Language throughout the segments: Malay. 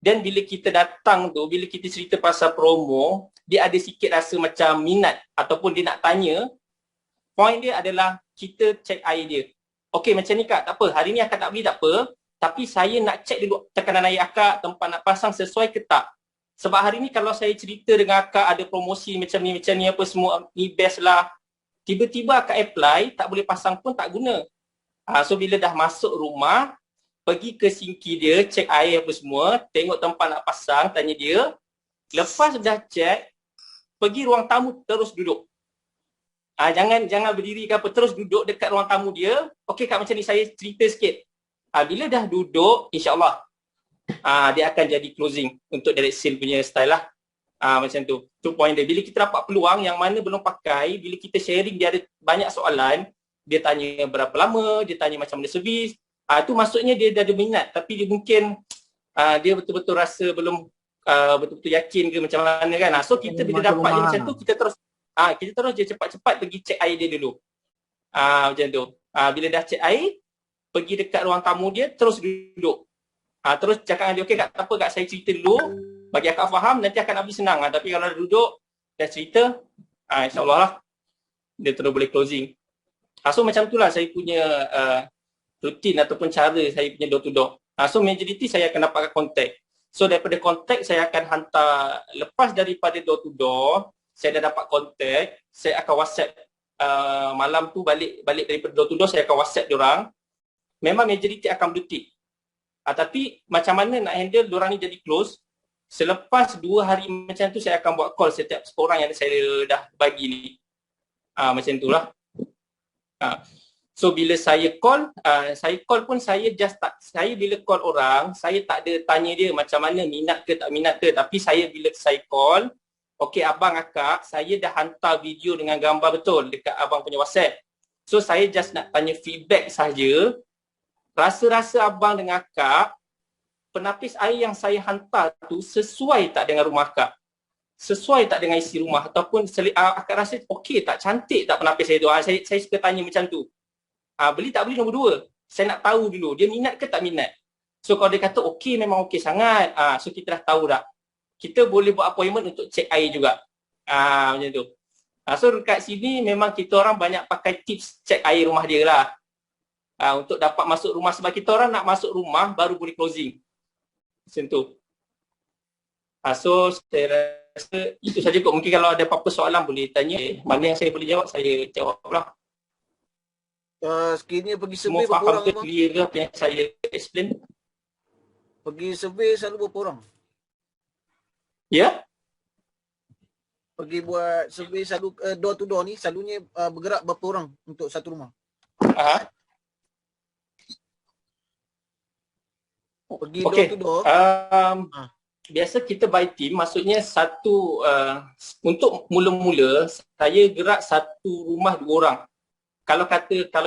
Dan bila kita datang tu, bila kita cerita pasal promo, dia ada sikit rasa macam minat ataupun dia nak tanya. Point dia adalah kita check air dia. Okey, macam ni kak, tak apa. Hari ni akak tak beli tak apa. Tapi saya nak check dulu tekanan air akak, tempat nak pasang sesuai ke tak. Sebab hari ni kalau saya cerita dengan akak ada promosi macam ni apa semua, ni best lah. Tiba-tiba akak apply, tak boleh pasang pun tak guna. So bila dah masuk rumah, pergi ke sinki dia, cek air apa semua, tengok tempat nak pasang, tanya dia. Lepas dah cek, pergi ruang tamu terus duduk. Jangan berdiri ke apa, terus duduk dekat ruang tamu dia. Okey kak, macam ni saya cerita sikit. Bila dah duduk, insyaAllah dia akan jadi closing untuk direct sale punya style lah. Macam tu. Tu point dia. Bila kita dapat peluang yang mana belum pakai, bila kita sharing dia ada banyak soalan, dia tanya berapa lama, dia tanya macam mana servis. Tu maksudnya dia dah ada minat, tapi dia mungkin dia betul-betul rasa belum betul-betul yakin ke macam mana kan. So kita bila dapat dia macam tu, kita terus je cepat-cepat pergi cek air dia dulu. Macam tu. Bila dah cek air, pergi dekat ruang tamu dia, terus duduk. Terus cakap dengan dia, okey kak, tak apa kak, saya cerita dulu, bagi akak faham, nanti akan habis senang. Tapi kalau dah duduk, dah cerita, insyaAllah lah, dia terus boleh closing. So macam tu lah saya punya rutin ataupun cara saya punya door to door. So majority saya akan dapatkan kontak. So daripada kontak saya akan hantar, lepas daripada door to door, saya dah dapat kontak, saya akan WhatsApp malam tu balik daripada door to door, saya akan WhatsApp diorang. Memang majority akan blue tick. Tapi macam mana nak handle diorang ni jadi close, selepas 2 hari macam tu saya akan buat call setiap orang yang saya dah bagi ni. Macam tu lah. So bila saya call pun saya bila call orang, saya tak ada tanya dia macam mana, minat ke tak minat ke, tapi bila saya call, okey abang akak, saya dah hantar video dengan gambar betul dekat abang punya WhatsApp. So saya just nak tanya feedback saja. Rasa-rasa abang dengan akak, penapis air yang saya hantar tu sesuai tak dengan rumah akak? Sesuai tak dengan isi rumah? Ataupun akak rasa okey tak, cantik tak penapis saya tu? Saya suka tanya macam tu. Beli tak beli nombor 2. Saya nak tahu dulu, dia minat ke tak minat. So kalau dia kata okey, memang okey sangat. So kita dah tahu dah. Kita boleh buat appointment untuk cek air juga. Macam tu. So dekat sini memang kita orang banyak pakai tips cek air rumah dia lah. Untuk dapat masuk rumah, sebab kita orang nak masuk rumah baru boleh closing. Macam tu. So saya rasa itu saja kot. Mungkin kalau ada apa-apa soalan boleh tanya. Mana yang saya boleh jawab, saya jawab lah. Sekiranya pergi survey berapa orang? Semua faham ke clear ke apa yang saya explain? Pergi survey selalu berapa orang? Ya? Pergi buat survey selalu door to door ni, selalunya bergerak berapa orang untuk satu rumah? Pergi door to door. Biasa kita by team, maksudnya untuk mula-mula saya gerak satu rumah 2 orang. Kalau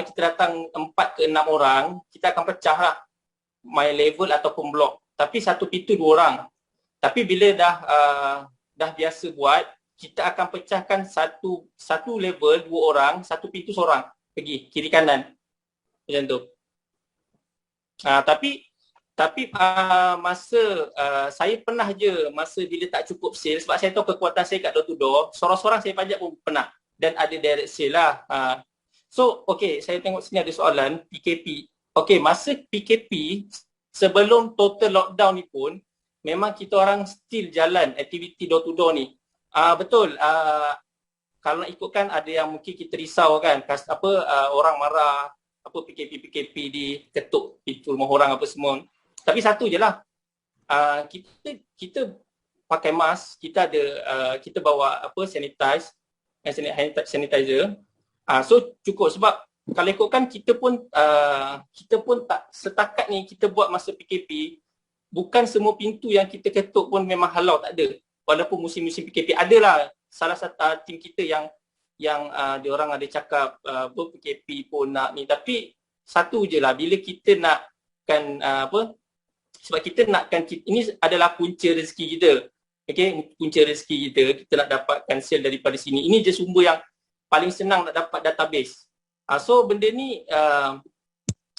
kita datang 4 ke 6 orang, kita akan pecah lah my level ataupun blok. Tapi satu pintu 2 orang. Tapi bila dah biasa buat, kita akan pecahkan satu level 2 orang, satu pintu seorang pergi kiri kanan. Macam tu. Tapi saya pernah je masa bila tak cukup sale, sebab saya tahu kekuatan saya kat door to door, sorang-sorang saya panjat pun pernah. Dan ada direct sale lah. So, okay, saya tengok sini ada soalan, PKP. Okay, masa PKP, sebelum total lockdown ni pun, memang kita orang still jalan aktiviti door to door ni. Betul, kalau nak ikutkan ada yang mungkin kita risau kan, orang marah, PKP diketuk pintu rumah orang apa semua. Tapi satu je lah, kita pakai mask, kita bawa sanitizer. So cukup, sebab kalau ikutkan kita pun tak setakat ni kita buat masa PKP, bukan semua pintu yang kita ketuk pun memang halau, tak ada. Walaupun musim-musim PKP adalah salah satu tim kita yang diorang ada cakap PKP pun nak ni, tapi satu je lah, bila kita nakkan sebab kita nakkan, ini adalah punca rezeki kita. Okay, punca rezeki kita nak dapatkan sale daripada sini. Ini je sumber yang paling senang nak dapat database. So benda ni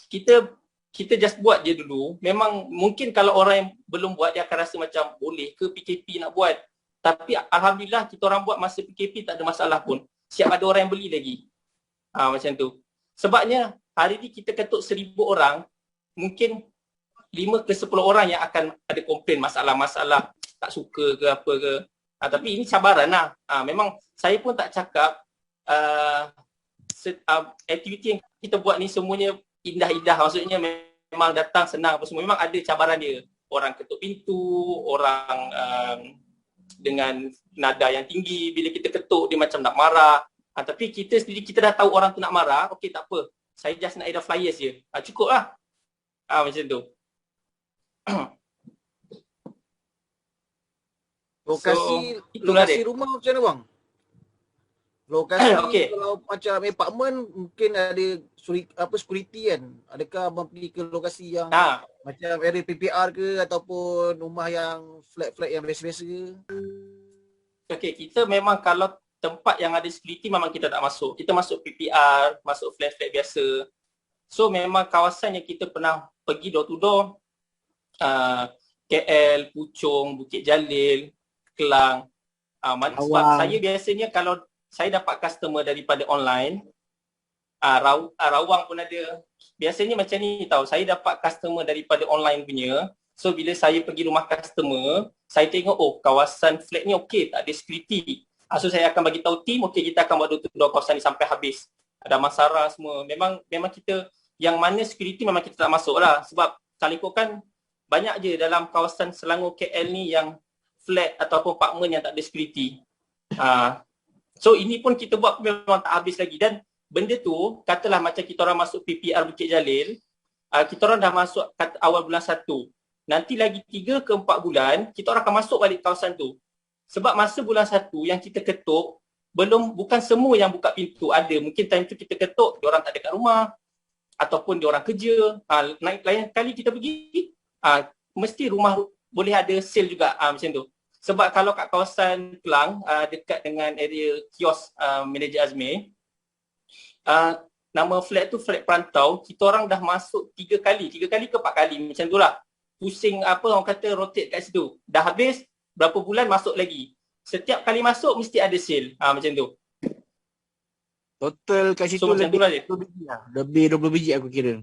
kita kita just buat je dulu. Memang mungkin kalau orang yang belum buat, dia akan rasa macam boleh ke PKP nak buat. Tapi Alhamdulillah kita orang buat masa PKP tak ada masalah pun. Siap ada orang yang beli lagi. Macam tu. Sebabnya hari ni kita ketuk 1,000 orang, mungkin 5 ke 10 orang yang akan ada komplain masalah-masalah tak suka ke apa ke. Tapi ini cabaran lah. Memang saya pun tak cakap aktiviti yang kita buat ni semuanya indah-indah. Maksudnya memang datang senang apa semua. Memang ada cabaran dia. Orang ketuk pintu, orang dengan nada yang tinggi. Bila kita ketuk dia macam nak marah. Tapi kita sendiri, kita dah tahu orang tu nak marah. Okey, tak apa. Saya just nak ada flyers je. Cukup lah. Macam tu. Lokasi rumah macam mana bang? Lokasi okay. Kalau macam apartmen mungkin ada security kan. Adakah abang pergi ke lokasi yang macam area PPR ke ataupun rumah yang flat-flat yang biasa-biasa ke? Okey, kita memang kalau tempat yang ada security memang kita tak masuk. Kita masuk PPR, masuk flat-flat biasa. So memang kawasan yang kita pernah pergi door to door, KL, Puchong, Bukit Jalil, Kelang. Sebab saya biasanya kalau saya dapat customer daripada online, Rawang pun ada. Biasanya macam ni tahu, saya dapat customer daripada online punya. So bila saya pergi rumah customer, saya tengok kawasan flat ni okey, tak ada security. So saya akan bagi tahu team, okey kita akan buat door to door kawasan ni sampai habis. Ada masara semua. Memang kita yang mana security memang kita tak masuk lah. Sebab kalau ikutkan banyak je dalam kawasan Selangor KL ni yang flat ataupun apartment yang tak ada security. So ini pun kita buat memang tak habis lagi. Dan benda tu, katalah macam kita orang masuk PPR Bukit Jalil, kita orang dah masuk awal bulan 1. Nanti lagi 3 ke 4 bulan, kita orang akan masuk balik kawasan tu. Sebab masa bulan 1 yang kita ketuk, bukan semua yang buka pintu. Ada, mungkin time tu kita ketuk, diorang tak ada kat rumah, ataupun diorang kerja. Lain kali kita pergi, mesti rumah boleh ada sale juga, macam tu. Sebab kalau kat kawasan Kelang, dekat dengan area kios Manager Azmi, nama flat tu flat perantau, kita orang dah masuk 3 kali ke 4 kali macam tu lah. Pusing orang kata rotate kat situ. Dah habis, berapa bulan masuk lagi. Setiap kali masuk mesti ada sale, macam tu. Total kat situ lebih 20 biji lah. Lebih 20 biji aku kira.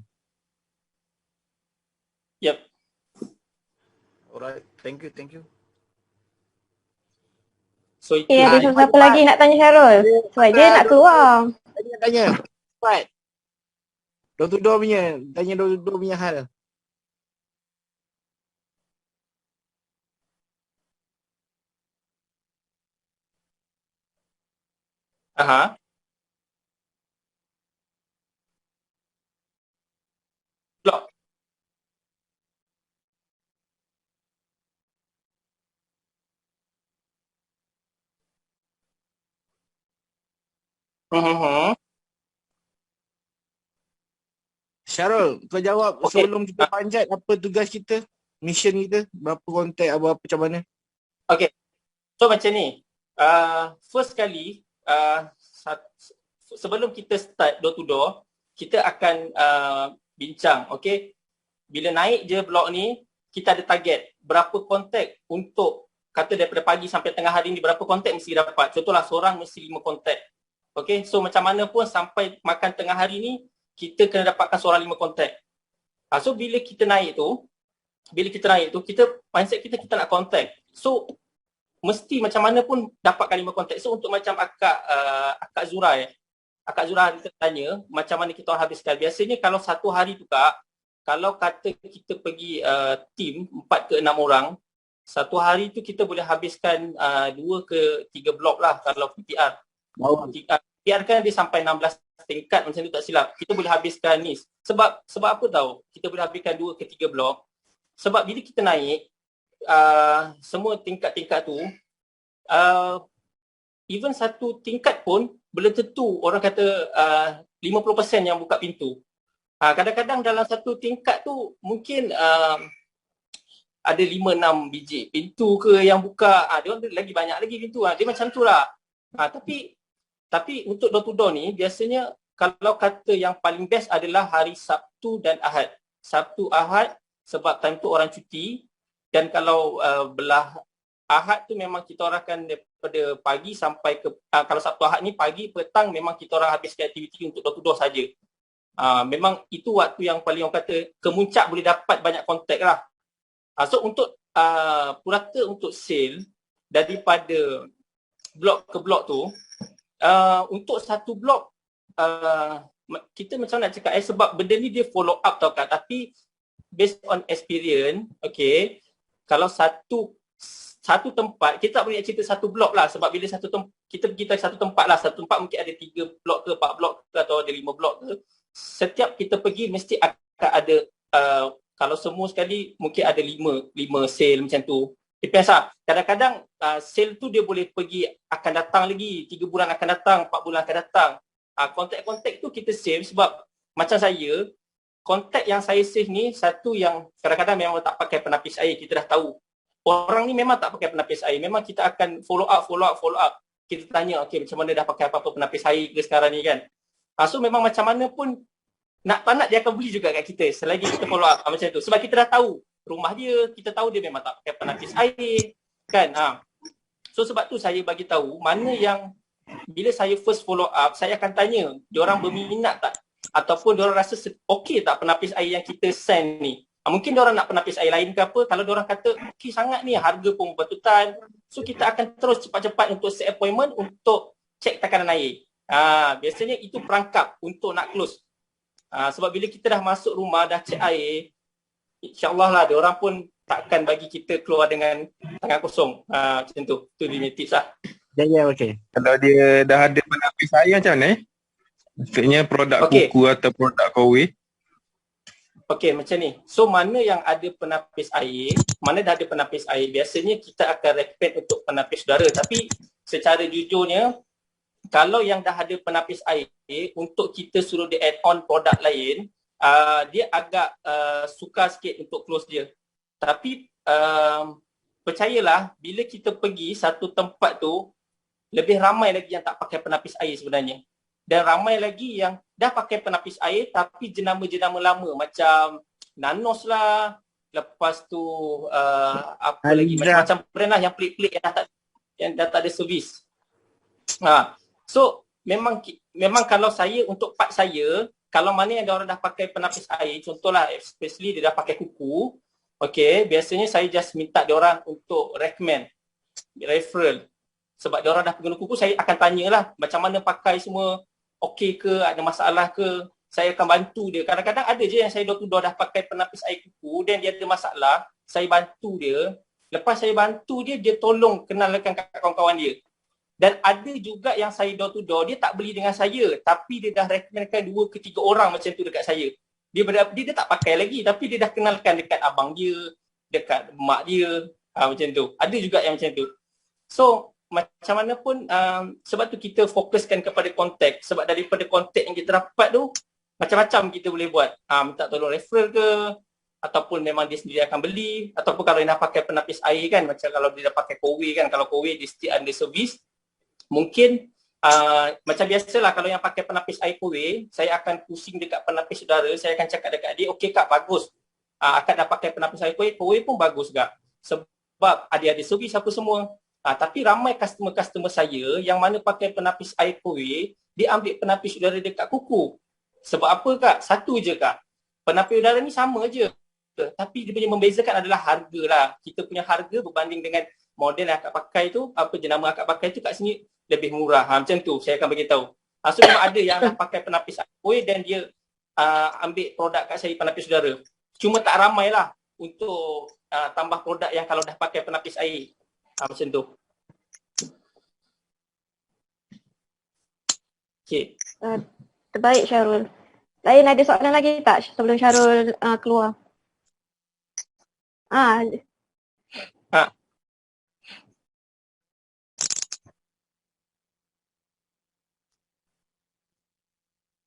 Yep. Alright, thank you. So itu ada siapa lagi nak tanya Syarul? Sebab dia nak keluar. Tadi nak tanya. Cepat. Door to door punya. Tanya door to door punya hal. Blok. Syarul, kau jawab sebelum kita panjat apa tugas kita, mission kita, berapa kontak, apa macam mana? Okay. So macam ni. First kali, sebelum kita start door to door, kita akan bincang, okay. Bila naik je blok ni, kita ada target. Berapa kontak untuk, kata daripada pagi sampai tengah hari ni, berapa kontak mesti dapat. Contohlah, seorang mesti 5 kontak. Okay, so macam mana pun sampai makan tengah hari ni, kita kena dapatkan seorang 5 kontak. So bila kita naik tu, kita mindset kita nak kontak. So mesti macam mana pun dapatkan 5 kontak. So untuk macam Akak Zura Akak Zura tanya macam mana kita habiskan. Biasanya kalau satu hari tu Kak, kalau kata kita pergi team 4 ke 6 orang, satu hari tu kita boleh habiskan 2 ke 3 blok lah kalau PPR. PPR kan dia sampai 16 tingkat macam tu tak silap. Kita boleh habiskan ni. Sebab apa tahu? Kita boleh habiskan 2 ke 3 blok. Sebab bila kita naik, semua tingkat-tingkat tu, even satu tingkat pun belum tentu orang kata 50% yang buka pintu. Kadang-kadang dalam satu tingkat tu mungkin ada 5-6 biji pintu ke yang buka. Dia orang lagi banyak lagi pintu. Dia macam tu lah. Tapi untuk door to door ni biasanya kalau kata yang paling best adalah hari Sabtu dan Ahad. Sabtu, Ahad sebab time tu orang cuti, dan kalau belah Ahad tu memang kita orang akan daripada pagi sampai ke kalau Sabtu Ahad ni pagi petang memang kita orang habiskan aktiviti untuk door to door saja. Memang itu waktu yang paling orang kata kemuncak boleh dapat banyak kontak lah. So untuk purata untuk sale daripada blok ke blok tu, untuk satu blok kita macam nak cakap sebab benda ni dia follow up tau Kak, tapi based on experience, okay, kalau satu tempat, kita tak boleh cerita satu blok lah, sebab bila kita pergi ke satu tempat lah, satu tempat mungkin ada 3 blok ke 4 blok ke atau ada 5 blok ke, setiap kita pergi mesti akan ada kalau semua sekali mungkin ada 5 sale macam tu. Depends lah. Kadang-kadang sale tu dia boleh pergi akan datang lagi, 3 bulan akan datang, 4 bulan akan datang. Kontak-kontak tu kita save sebab macam saya, kontak yang saya save ni satu yang kadang-kadang memang tak pakai penapis air, kita dah tahu. Orang ni memang tak pakai penapis air, memang kita akan follow up. Kita tanya, okay, macam mana dah pakai apa-apa penapis air ke sekarang ni kan. So memang macam mana pun nak tak nak dia akan beli juga kat kita selagi kita follow up macam tu. Sebab kita dah tahu rumah dia, kita tahu dia memang tak pakai penapis air kan. So sebab tu saya bagi tahu mana yang bila saya first follow up, saya akan tanya diorang berminat tak ataupun diorang rasa okey tak penapis air yang kita send ni. Mungkin diorang nak penapis air lain ke apa, kalau diorang kata okey sangat ni, harga pun berpatutan, so kita akan terus cepat-cepat untuk set appointment untuk cek tekanan air. Biasanya itu perangkap untuk nak close. Sebab bila kita dah masuk rumah, dah cek air, insyaAllah lah diorang pun takkan bagi kita keluar dengan tangan kosong. Macam tu, tu dia punya tips lah. Ya, okey. Kalau dia dah ada penapis air macam mana maksudnya produk kuku atau produk kowe? Okey, macam ni. So, mana yang ada penapis air, mana dah ada penapis air, biasanya kita akan recommend untuk penapis udara. Tapi secara jujurnya, kalau yang dah ada penapis air, untuk kita suruh dia add on produk lain, dia agak sukar sikit untuk close dia. Tapi percayalah, bila kita pergi satu tempat tu, lebih ramai lagi yang tak pakai penapis air sebenarnya. Dan ramai lagi yang dah pakai penapis air tapi jenama-jenama lama macam Nanos lah, lepas tu apa lagi, macam-macam brand lah yang pelik-pelik yang dah tak ada servis. So memang kalau saya untuk part saya, kalau mana yang orang dah pakai penapis air, contohlah especially dia dah pakai kuku, okay, biasanya saya just minta dia orang untuk recommend, referral. Sebab dia orang dah guna kuku, saya akan tanyalah macam mana pakai semua, okey ke, ada masalah ke, saya akan bantu dia. Kadang-kadang ada je yang saya door to door dah pakai penapis air kuku dan dia ada masalah, saya bantu dia. Lepas saya bantu dia, dia tolong kenalkan kat kawan-kawan dia. Dan ada juga yang saya door to door, dia tak beli dengan saya, tapi dia dah recommendkan 2 ke 3 orang macam tu dekat saya. Dia tak pakai lagi, tapi dia dah kenalkan dekat abang dia, dekat mak dia, macam tu. Ada juga yang macam tu. So, macam mana pun, sebab tu kita fokuskan kepada kontak. Sebab daripada kontak yang kita dapat tu, macam-macam kita boleh buat. Minta tolong referral ke, ataupun memang dia sendiri akan beli, ataupun kalau dia dah pakai penapis air kan, macam kalau dia dah pakai kowe kan, kalau kowe dia still under service, mungkin macam biasalah kalau yang pakai penapis air kowe, saya akan pusing dekat penapis udara, saya akan cakap dekat dia, okey kak, bagus. Akak dah pakai penapis air kowe pun bagus juga. Sebab ada servis apa semua. Tapi ramai customer saya yang mana pakai penapis air kowe, dia ambil penapis udara dekat kuku. Sebab apa kak? Satu je kak. Penapis udara ni sama je. Tapi dia punya membezakan adalah harga lah. Kita punya harga berbanding dengan model yang akak pakai tu, apa jenama akak pakai tu kat sini lebih murah. Macam tu saya akan bagi tahu. So memang ada yang dah pakai penapis air kowe dan dia ambil produk kat saya penapis udara. Cuma tak ramai lah untuk tambah produk yang kalau dah pakai penapis air. Macam tu. Okay. Terbaik Syarul. Lain ada soalan lagi tak sebelum Syarul keluar?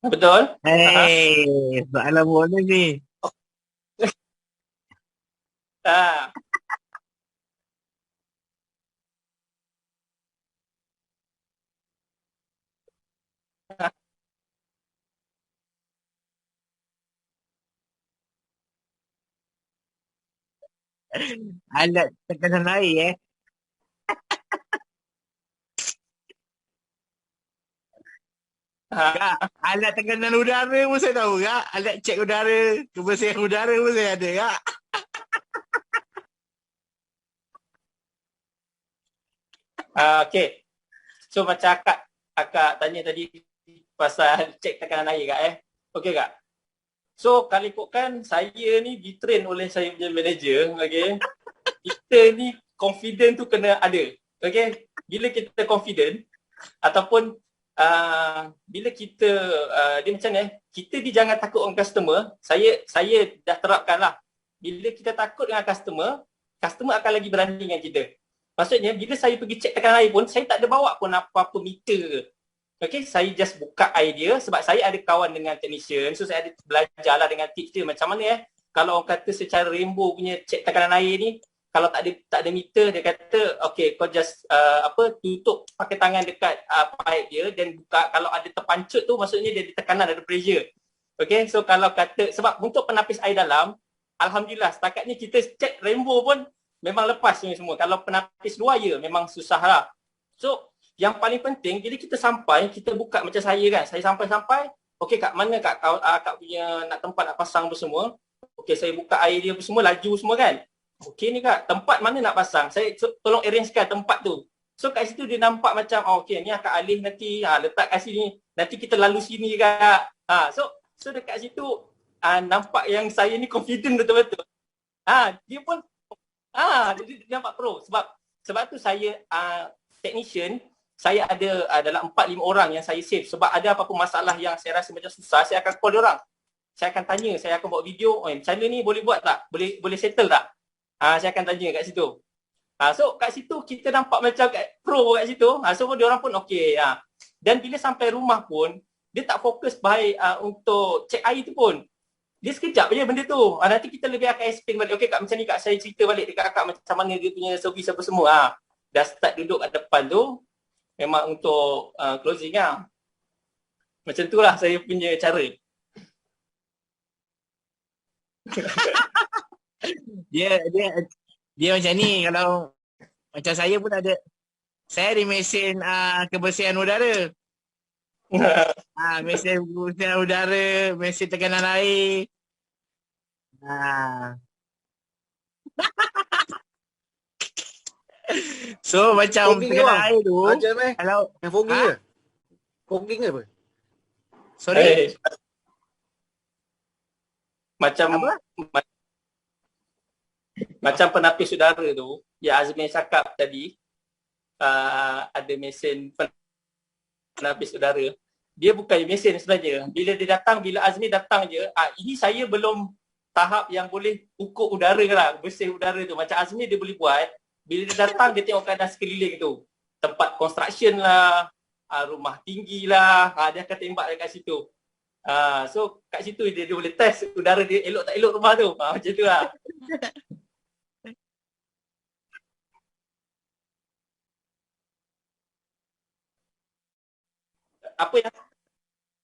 Betul? Soalan boleh ni. Alat tekanan air Kak, alat tekanan udara pun saya tahu kak. Alat cek udara, kebersihan udara pun saya ada kak. Okay. So macam akak tanya tadi pasal cek tekanan air kak Okay kak. So kalau ikutkan saya ni ditrain oleh saya punya manager, okay. Kita ni confident tu kena ada. Okay. Bila kita confident ataupun bila kita dia macam ni kita ni jangan takut orang customer. Saya dah terapkan lah. Bila kita takut dengan customer akan lagi berani dengan kita. Maksudnya bila saya pergi cek tekanan air pun saya tak ada bawa pun apa-apa meter ke. Okay, saya just buka idea sebab saya ada kawan dengan technician, so saya ada belajar lah dengan tips dia macam mana kalau orang kata secara rainbow punya cek tekanan air ni, kalau tak ada meter, dia kata okay, kau just tutup pakai tangan dekat pipe dia dan buka. Kalau ada terpancut tu maksudnya dia ada tekanan, ada pressure. Okay, so kalau kata sebab untuk penapis air dalam, alhamdulillah setakat ni kita cek rainbow pun memang lepas ni semua. Kalau penapis luar memang susah lah. So yang paling penting bila kita sampai, kita buka macam saya kan. Saya sampai, okey kat mana kak punya nak tempat nak pasang apa semua. Okey, saya buka air dia apa semua, laju semua kan. Okey ni kak, tempat mana nak pasang? Saya tolong arrangekan tempat tu. So kat situ dia nampak macam okey ni akak alih nanti letak kat sini. Nanti kita lalu sini kak. So dekat situ nampak yang saya ni confident betul-betul. Dia pun dia nampak pro sebab tu saya technician. Saya ada dalam 4-5 orang yang saya save sebab ada apa-apa masalah yang saya rasa macam susah, saya akan call dia orang. Saya akan tanya, saya akan buat video, macam mana ni boleh buat tak? Boleh settle tak? Saya akan tanya kat situ. So kat situ kita nampak macam pro kat situ. So dia orang pun okey. Dan bila sampai rumah pun dia tak fokus baik untuk cek air tu pun. Dia sekejap je benda tu. Nanti kita lebih akan explain balik. Okey kak, macam ni kak, saya cerita balik dekat kakak macam mana dia punya servis apa semua. Dah start duduk kat depan tu. Memang untuk closing lah. Macam tu lah saya punya cara. dia macam ni. Kalau macam saya pun ada. Saya ada mesin kebersihan udara. Mesin kebersihan udara, mesin tekanan air. So macam tekanan air tu kalau yang fogging ke? Fogging ke apa? Sorry? Macam penapis udara tu ya Azmi cakap tadi, ada mesin penapis udara. Dia bukan mesin sebenarnya. Bila Azmi datang je, ini saya belum tahap yang boleh ukur udara lah, bersih udara tu. Macam Azmi dia boleh buat. Bila dia datang, dia tengok keadaan sekeliling tu. Tempat construction lah, rumah tinggi lah, dia akan tembak dekat situ. So kat situ dia boleh test udara dia elok tak elok rumah tu. Macam tu lah.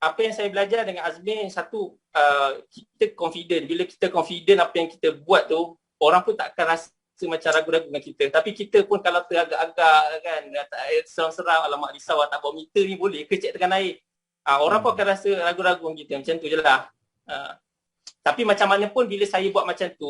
Apa yang saya belajar dengan Azmi, satu, kita confident. Bila kita confident apa yang kita buat tu, orang pun tak akan rasa macam ragu-ragu dengan kita. Tapi kita pun kalau teragak-agak kan, serang-serang, alamak risau tak bawa meter ni boleh ke cek tekanan air. Orang pun akan rasa ragu-ragu dengan kita. Macam tu je lah. Tapi macam mana pun bila saya buat macam tu,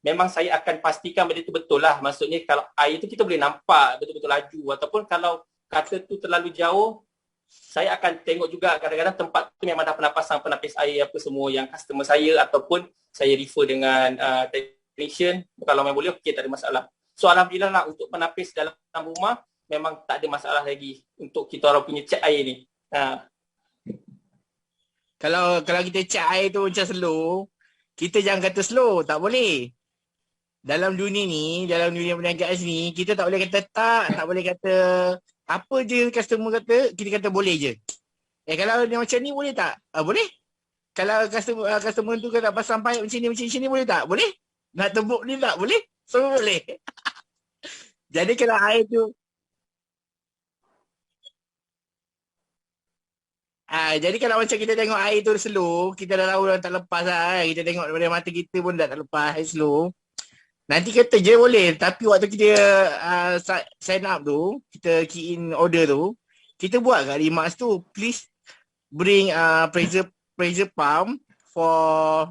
memang saya akan pastikan benda tu betul lah. Maksudnya kalau air tu kita boleh nampak betul-betul laju. Ataupun kalau kata tu terlalu jauh, saya akan tengok juga kadang-kadang tempat tu memang dah pernah pasang penapis air apa semua yang customer saya, ataupun saya refer dengan technician. Kalau memang boleh, okey, tak ada masalah. So alhamdulillah lah untuk penapis dalam rumah memang tak ada masalah lagi untuk kita orang punya cek air ni. Kalau kita cek air tu macam slow, kita jangan kata slow, tak boleh. Dalam dunia ni, dalam dunia perniagaan ni, kita tak boleh kata tak boleh kata apa je customer kata, kita kata boleh je. Kalau dia macam ni boleh tak? Boleh. Kalau customer tu kata pasang pipe macam ni boleh tak? Boleh. Nak tembuk ni tak? Boleh. Semua boleh. Jadi kalau air tu jadi kalau macam kita tengok air tu slow, kita dah tahu dah tak lepas lah. Kita tengok daripada mata kita pun dah tak lepas air slow. Nanti kata je boleh. Tapi waktu kita sign up tu, kita key in order tu, kita buat kat remarks tu, please bring pressure pump for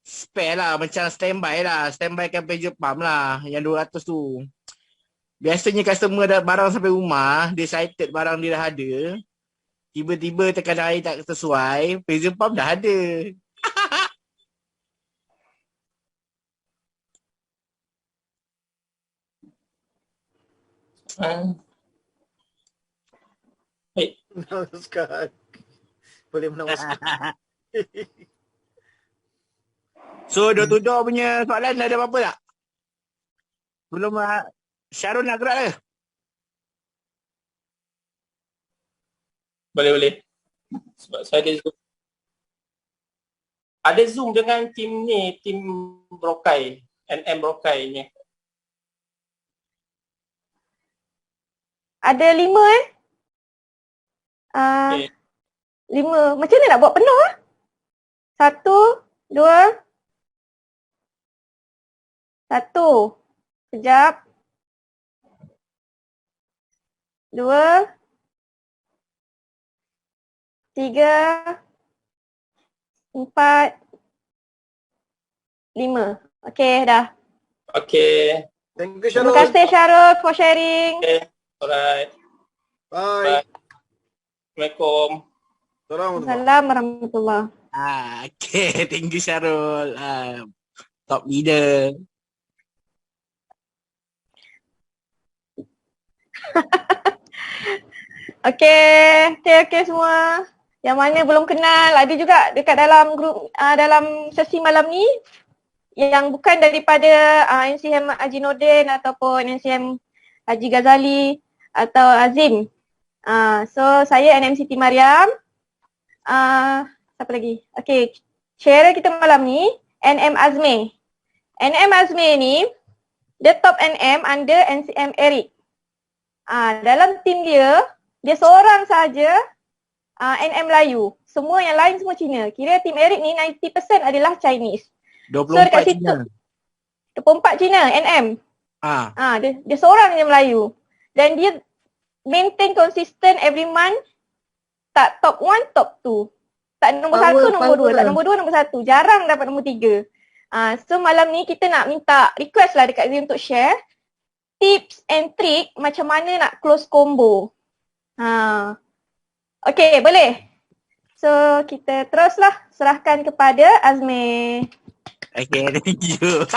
spare lah. Macam standby lah. Standby kan pressure pump lah. Yang 200 tu. Biasanya customer dah barang sampai rumah, dia cited barang dia dah ada. Tiba-tiba tekanan air tak sesuai, pressure pump dah ada. Menamuskan. Boleh menamuskan. So, door-to-door punya soalan ada apa-apa tak? Belum Syarul nak gerak ke? Boleh. Sebab saya ada Zoom. Ada Zoom dengan tim ni, tim Brokai, NM Brokai ni. Ada 5 Okay. 5. Macam mana nak buat penuh 1, 2, 1. Sekejap. 2, 3, 4, 5. Okey, dah. Okay. Thank you, Terima Syarul. kasih Syarul for sharing. Okay. Alright. Bye. Assalamualaikum. Assalamualaikum warahmatullahi. Okay, thank you Syarul. Top leader. Okay semua. Yang mana belum kenal, ada juga dekat dalam grup dalam sesi malam ni yang bukan daripada NCM Haji Nordin ataupun NCM Haji Ghazali atau Azim. So saya NM Siti Mariam. Siapa lagi? Okay, share kita malam ni NM Azmi. NM Azmi ni dia top NM under NCM Eric. Dalam tim dia seorang saja NM Melayu. Semua yang lain semua Cina. Kira tim Eric ni 90% adalah Chinese. 24 Cina. 24 Cina NM. Dia seorang je Melayu. Dan dia maintain consistent every month. Tak top 1, top 2. Tak nombor 1, nombor 2. Tak nombor 2, nombor 1. Jarang dapat nombor 3. So malam ni kita nak minta request lah dekat Zee untuk share tips and trick macam mana nak close combo. Okay, boleh? So kita teruslah serahkan kepada Azmi. Okay, thank you.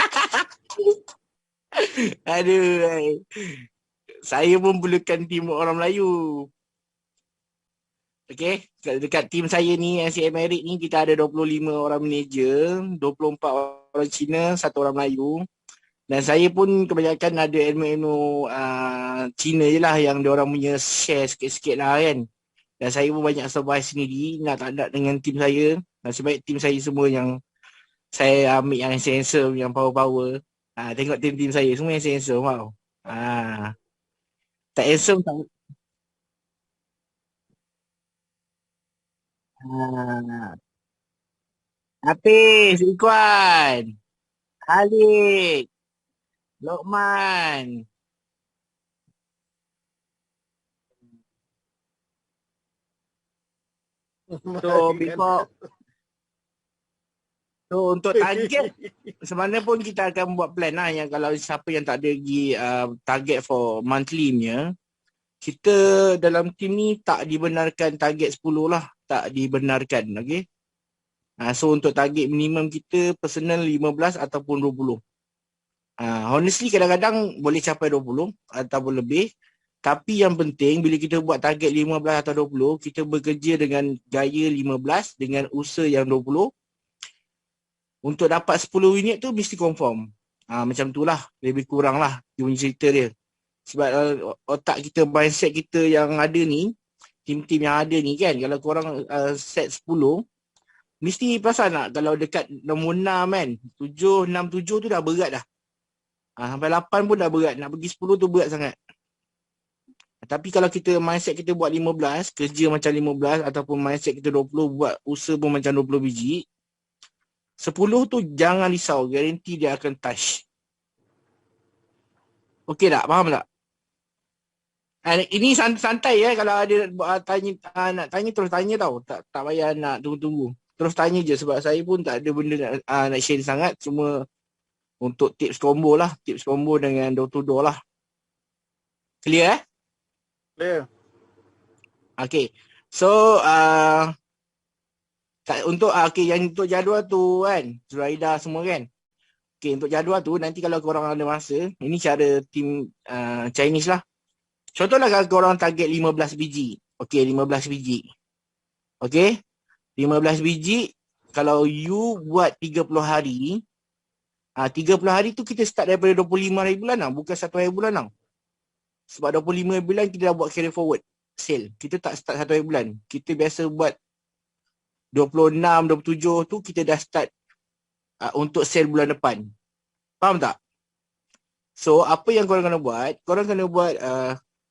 Aduh. Saya pun perlukan tim orang Melayu. Okay, dekat tim saya ni, NCM Merit ni, kita ada 25 orang manager, 24 orang Cina, 1 orang Melayu. Dan saya pun kebanyakan ada ilmu-ilmu Cina je lah yang diorang punya share sikit-sikit lah kan. Dan saya pun banyak survive sendiri, nak tak nak dengan tim saya. Nasib baik tim saya semua yang saya ambil yang sensor, yang power-power. Tengok tim-tim saya, semua yang sensor, wow. Tak handsome tak. Hafiz, Ikhwan, Khalid, Lokman. So untuk target sebenarnya pun kita akan buat plan lah yang kalau siapa yang tak ada lagi target for monthly nya, kita dalam team ni tak dibenarkan target 10 lah, tak dibenarkan, okay. So untuk target minimum kita personal 15 ataupun 20. Honestly kadang-kadang boleh capai 20 ataupun lebih. Tapi yang penting bila kita buat target 15 atau 20, kita bekerja dengan gaya 15 dengan usaha yang 20. Untuk dapat 10 unit tu mesti confirm. Macam tu lah, lebih kurang lah dia punya cerita dia. Sebab otak kita, mindset kita yang ada ni, tim-tim yang ada ni kan, kalau korang set 10, mesti perasan tak kalau dekat nombor 6 kan, 7, 6, 7 tu dah berat dah. Sampai 8 pun dah berat, nak pergi 10 tu berat sangat. Tapi kalau kita mindset kita buat 15, kerja macam 15 ataupun mindset kita 20, buat usaha pun macam 20 biji, 10 tu jangan risau, garanti dia akan touch. Okey tak? Faham tak? Ini santai kalau ada tanya nak tanya terus tanya tau. Tak payah nak tunggu-tunggu. Terus tanya je sebab saya pun tak ada benda nak share sangat. Cuma untuk tips combo lah. Tips combo dengan door to door lah. Clear Clear. Okay. So yang untuk jadual tu kan, Zuraida semua kan. Okay, untuk jadual tu nanti kalau korang ada masa, ini cara tim Chinese lah. Contohlah kalau korang target 15 biji. Okay, 15 biji. Okay, 15 biji. Kalau you buat 30 hari, 30 hari tu kita start daripada 25 hari bulan lah. Bukan 1 hari bulan lah. Sebab 25 hari bulan kita dah buat carry forward sale. Kita tak start 1 hari bulan. Kita biasa buat 26, 27 tu kita dah start untuk sale bulan depan. Faham tak? So, apa yang korang kena buat? Korang kena buat,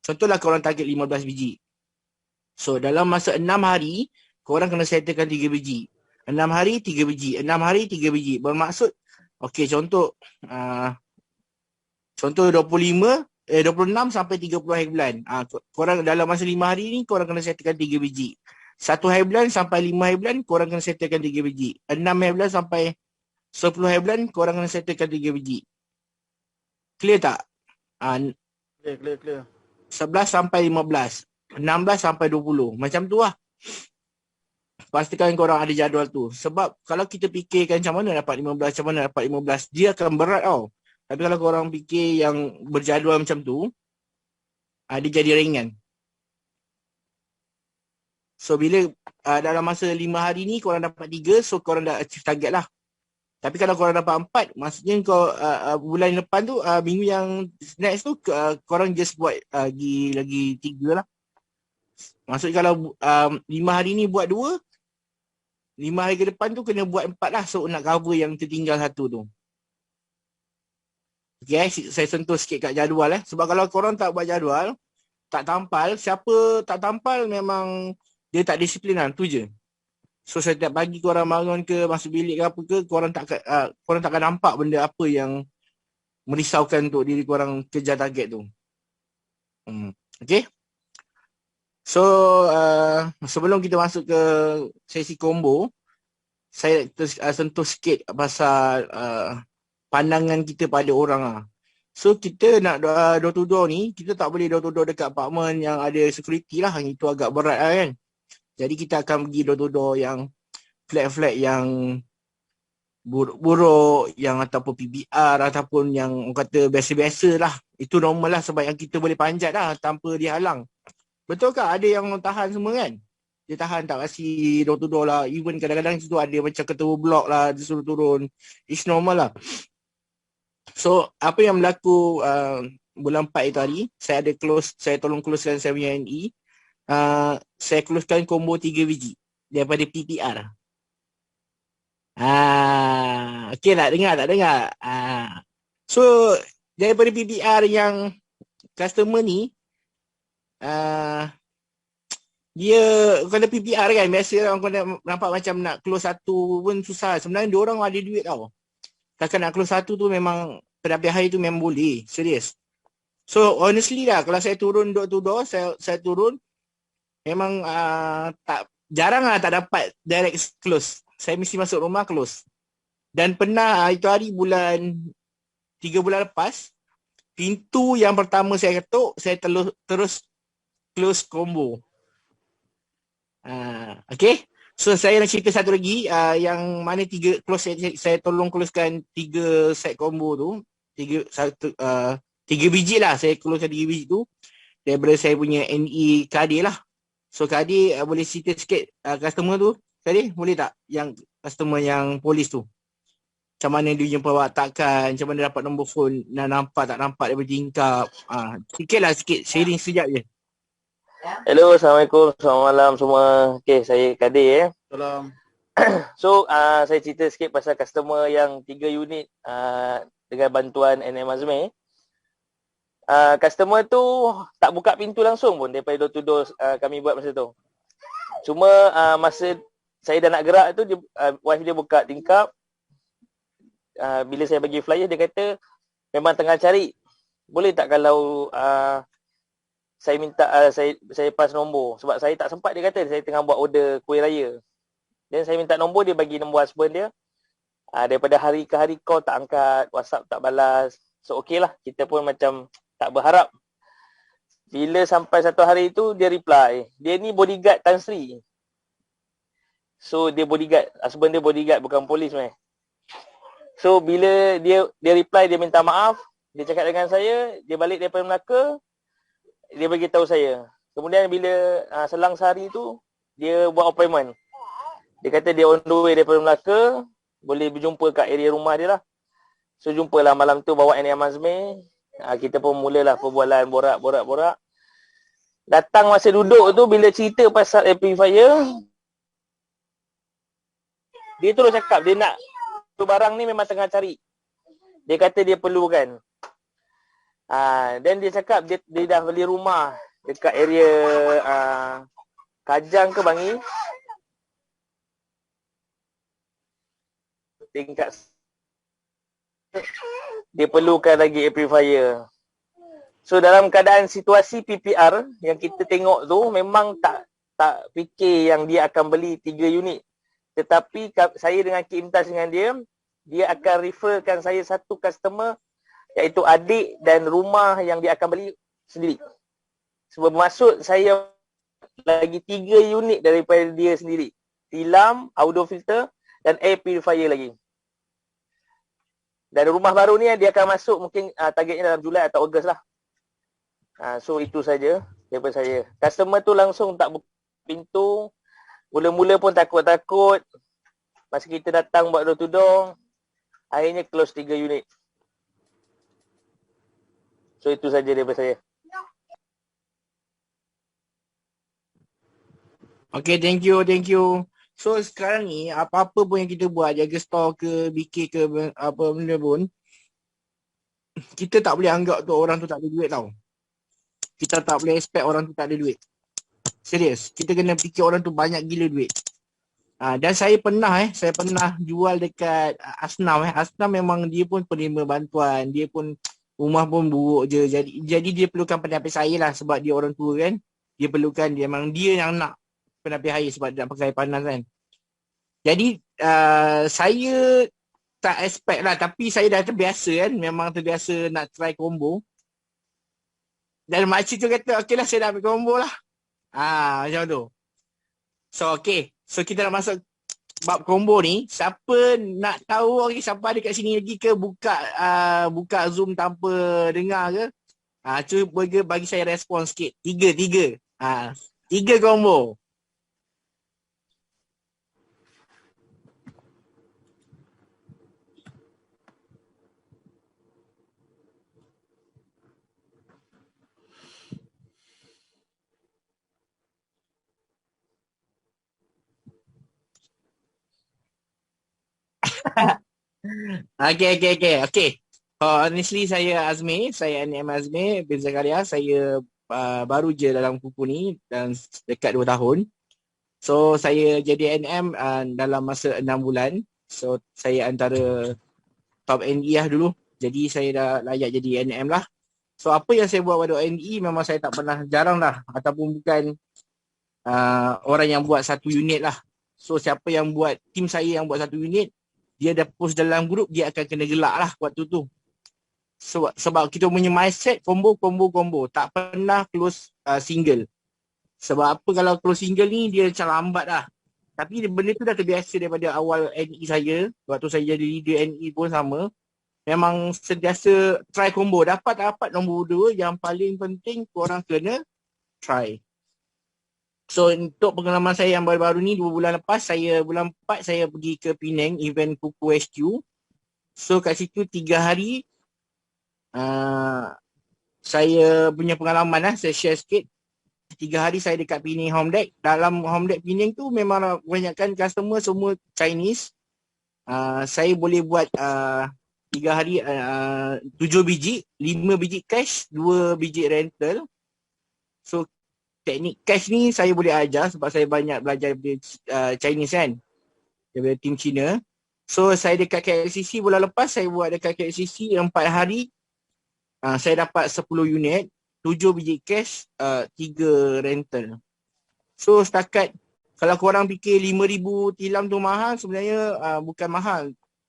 contohlah korang target 15 biji. So, dalam masa 6 hari, korang kena settlekan 3 biji. 6 hari, 3 biji. 6 hari, 3 biji. Bermaksud, okay, contoh 26 sampai 30 hari bulan. Korang dalam masa 5 hari ni, korang kena settlekan 3 biji. 1 hari bulan sampai 5 hari bulan, korang kena settlekan 3 biji. 6 hari bulan sampai 10 hari bulan, korang kena settlekan 3 biji. Clear tak? Clear. 11 sampai 15. 16 sampai 20. Macam tu lah. Pastikan korang ada jadual tu. Sebab kalau kita fikirkan macam mana dapat 15, dia akan berat tau. Tapi kalau korang fikir yang berjadual macam tu, dia jadi ringan. So bila dalam masa 5 hari ni korang dapat 3, so korang dah achieve target lah. Tapi kalau korang dapat 4, maksudnya bulan depan tu, minggu yang next tu, korang just buat lagi 3 lah. Maksudnya kalau 5 hari ni buat 2, 5 hari ke depan tu kena buat 4 lah. So nak cover yang tertinggal 1 tu. Okay, saya sentuh sikit kat jadual Sebab kalau korang tak buat jadual, tak tampal, siapa tak tampal memang dia tak disiplinan, tu je. So setiap pagi korang bangun ke, masuk bilik ke apa ke, korang takkan nampak benda apa yang merisaukan untuk diri korang kejar target tu. Okay. So sebelum kita masuk ke sesi combo, saya sentuh sikit pasal pandangan kita pada orang lah. So kita nak door to door ni, kita tak boleh door to door dekat apartment yang ada security lah. Itu agak berat lah kan. Jadi kita akan pergi door to door yang flat-flat yang buruk-buruk, yang ataupun PBR ataupun yang orang kata biasa-biasa lah. Itu normal lah sebab yang kita boleh panjat lah tanpa dihalang. Betul ke? Ada yang tahan semua kan? Dia tahan tak kasi door to door lah. Even kadang-kadang situ ada macam ketua blok lah, dia suruh turun. It's normal lah. So, apa yang berlaku bulan 4 itu hari, saya tolong closekan saya punya NE. Saya closekan combo 3 biji daripada PPR. Okay tak dengar? So, daripada PPR yang customer ni, dia kena PPR kan, biasa orang kena nampak macam nak close satu pun susah. Sebenarnya dia orang ada duit tau. Takkan nak close satu tu memang pada hari tu memang boleh, serius. So honestly lah, kalau saya turun door to door, saya turun memang jarang lah tak dapat direct close. Saya mesti masuk rumah close. Dan pernah itu hari 3 bulan lepas, pintu yang pertama saya ketuk, saya terus close combo. Okay. So saya nak cerita satu lagi yang mana 3 close saya tolong closekan 3 set combo tu. 3 biji lah saya closekan 3 biji tu daripada saya punya NE Kadir lah. So Kadir boleh cerita sikit customer tu. Kadir boleh tak yang customer yang polis tu? Macam mana dia jumpa watakkan, macam mana dapat nombor phone, nampak tak nampak daripada tingkap. Sikit sharing sekejap je. Hello, Assalamualaikum, selamat malam semua. Okay, saya Kadir Salam. So, saya cerita sikit pasal customer yang 3 unit dengan bantuan NM Azmi. Customer tu tak buka pintu langsung pun daripada door to door kami buat masa tu. Cuma masa saya dah nak gerak tu, wife dia buka tingkap. Bila saya bagi flyer, dia kata memang tengah cari boleh tak kalau saya minta saya pass nombor, sebab saya tak sempat, dia kata saya tengah buat order kuih raya. Dan saya minta nombor, dia bagi nombor husband dia. Daripada hari ke hari call tak angkat, WhatsApp tak balas. So okey lah, kita pun macam tak berharap. Bila sampai satu hari tu dia reply, dia ni bodyguard Tan Sri. So dia bodyguard, husband dia bodyguard, bukan polis meh. So bila dia reply, dia minta maaf, dia cakap dengan saya, dia balik daripada Melaka, dia bagi tahu saya. Kemudian bila selang sehari tu dia buat appointment. Dia kata dia on the way daripada Melaka, boleh berjumpa kat area rumah dia lah. So jumpalah malam tu bawa NM Azmi. Kita pun mulalah perbualan, borak. Datang masa duduk tu, bila cerita pasal amplifier, dia terus cakap dia nak barang ni, memang tengah cari. Dia kata dia perlukan. Dan dia cakap dia dah beli rumah dekat area Kajang ke Bangi. Tingkat dia perlukan lagi amplifier. So dalam keadaan situasi PPR yang kita tengok tu, memang tak fikir yang dia akan beli 3 unit. Tetapi saya dengan Kak Imtaz dengan dia akan referkan saya satu customer, iaitu adik, dan rumah yang dia akan beli sendiri. Sebab maksud saya lagi 3 unit daripada dia sendiri. Tilam, audio filter dan air purifier lagi. Dan rumah baru ni dia akan masuk mungkin targetnya dalam Julai atau Ogos lah. So itu saja daripada saya. Customer tu langsung tak buka pintu. Mula-mula pun takut-takut. Masa kita datang buat door to door, akhirnya close 3 unit. So itu saja daripada saya. Okay, thank you. So sekarang ni apa-apa pun yang kita buat, jaga store ke, BK ke, apa benda pun, kita tak boleh anggap tu orang tu tak ada duit tau. Kita tak boleh expect orang tu tak ada duit. Serius, kita kena fikir orang tu banyak gila duit. Dan saya pernah jual dekat Asnam. Asnam memang dia pun penerima bantuan, dia pun rumah pun buruk je. Jadi dia perlukan pendamping saya lah, sebab dia orang tua kan. Dia perlukan, memang dia yang nak pendamping air sebab dia nak pakai panas kan. Jadi saya tak expect lah, tapi saya dah terbiasa kan. Memang terbiasa nak try combo. Dan makcik tu kata, okey lah saya dah ambil combo lah. Macam tu. So okay, so kita nak masuk bab combo ni. Siapa nak tahu, siapa ada kat sini lagi ke buka Zoom tanpa dengar ke? Cuba bagi saya respon sikit. Tiga. 3 combo. Okay. Honestly saya Azmi, saya NM Azmi bin Zakaria. Saya baru je dalam kupu ni dan dekat 2 tahun. So saya jadi NM dalam masa 6 bulan. So saya antara top NE lah dulu. Jadi saya dah layak jadi NM lah. So apa yang saya buat pada NE memang saya tak pernah, jarang lah, ataupun bukan orang yang buat satu unit lah. So siapa yang buat, tim saya yang buat satu unit, dia dah post dalam grup, dia akan kena gelak lah waktu tu. Sebab kita punya mindset combo. Tak pernah close single. Sebab apa, kalau close single ni dia macam lambat lah. Tapi benda tu dah terbiasa daripada awal NE saya. Waktu saya jadi leader NE pun sama. Memang sentiasa try combo. Dapat nombor 2, yang paling penting korang kena try. So untuk pengalaman saya yang baru-baru ni, 2 bulan lepas, bulan 4 saya pergi ke Penang, event Kuku HQ. So kat situ 3 hari, saya punya pengalaman lah, saya share sikit. 3 hari saya dekat Penang Home Deck. Dalam Home Deck Penang tu memang banyakkan customer semua Chinese. Saya boleh buat 3 hari 7 biji, 5 biji cash, 2 biji rental. So teknik cash ni saya boleh ajar sebab saya banyak belajar dari Chinese kan, daripada tim Cina. So saya dekat KLCC bulan lepas, saya buat dekat KLCC 4 hari saya dapat 10 unit, 7 biji cash, 3 rental. So setakat kalau korang fikir 5,000 tilam tu mahal, sebenarnya bukan mahal.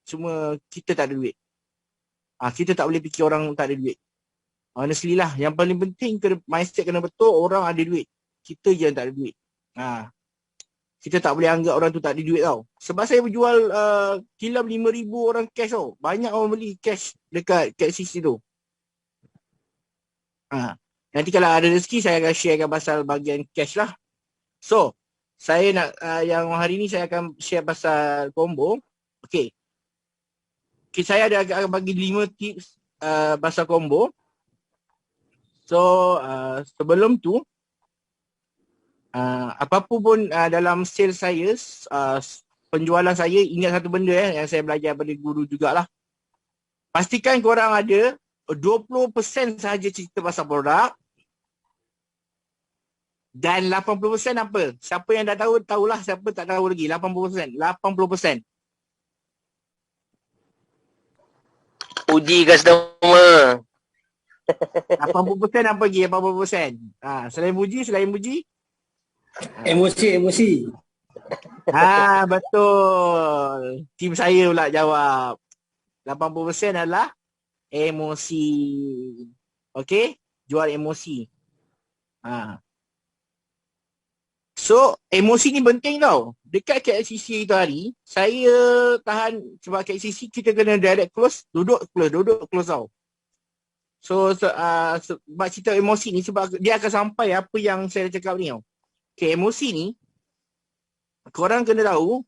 Cuma kita tak ada duit. Kita tak boleh fikir orang tak ada duit. Honestly lah, yang paling penting mindset kena betul, orang ada duit. Kita je yang tak ada duit. Kita tak boleh anggap orang tu tak ada duit tau. Sebab saya berjual tilam 5,000 orang cash tau. Banyak orang beli cash dekat KCC tu. Nanti kalau ada rezeki saya akan sharekan pasal bahagian cash lah. So, saya nak yang hari ni saya akan share pasal combo. Okay, saya akan bagi 5 tips pasal combo. So, sebelum tu, apa-apa pun dalam sales saya, penjualan saya, ingat satu benda yang saya belajar daripada guru jugalah. Pastikan korang ada 20% sahaja cerita pasal produk dan 80% apa? Siapa yang dah tahu, tahulah. Siapa tak tahu lagi, 80%. 80%. Puji customer. 80% apa lagi 80%? Selain puji. Emosi. Betul. Tim saya pula jawab. 80% adalah emosi. Okay? Jual emosi. So, emosi ni penting tau. Dekat KLCC itu hari, saya tahan sebab KLCC kita kena direct close, duduk close tau. So, sebab cerita emosi ni sebab dia akan sampai apa yang saya cakap ni tau. Okay, emosi ni, korang kena tahu,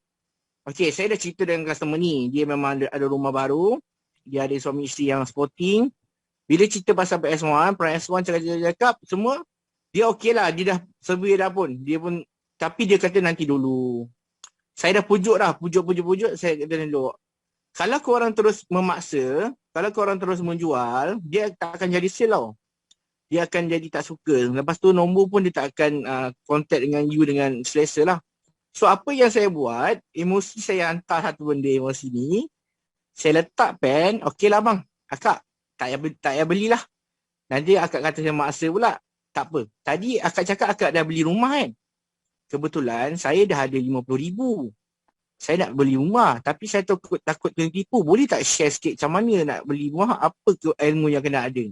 okay, saya dah cerita dengan customer ni. Dia memang ada rumah baru, dia ada suami isteri yang sporting. Bila cerita pasal PS1, PS1 cakap semua, dia okey lah, dia dah survey dah pun. Tapi dia kata nanti dulu. Saya dah pujuk, saya kata dulu. Kalau korang terus memaksa, kalau korang terus menjual, dia tak akan jadi sale tau. Dia akan jadi tak suka. Lepas tu nombor pun dia tak akan contact dengan you dengan selesa lah. So apa yang saya buat, emosi saya hantar satu benda emosi ni. Saya letak pen, okey lah bang, akak tak payah belilah. Nanti akak kata saya maksa pula. Tak apa. Tadi akak cakap akak dah beli rumah kan. Kebetulan saya dah ada 50,000. Saya nak beli rumah. Tapi saya takut kena tipu. Boleh tak share sikit macam mana nak beli rumah? Apa ke ilmu yang kena ada?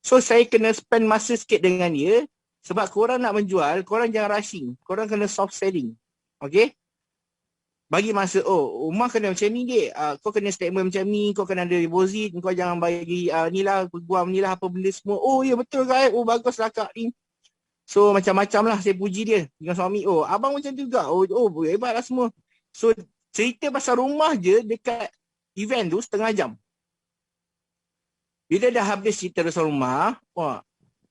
So saya kena spend masa sikit dengan dia. Sebab korang nak menjual, korang jangan rushing. Korang kena soft selling. Okay? Bagi masa, rumah kena macam ni dek. Kau kena statement macam ni, kau kena ada deposit, kau jangan bagi ni lah, guam ni lah, apa benda semua. Oh ya betul kan? Oh bagus lah kak ni. So macam-macam lah saya puji dia dengan suami. Oh abang macam tu juga. Oh hebat lah semua. So cerita pasal rumah je dekat event tu setengah jam. Bila dah habis cerita pasal rumah,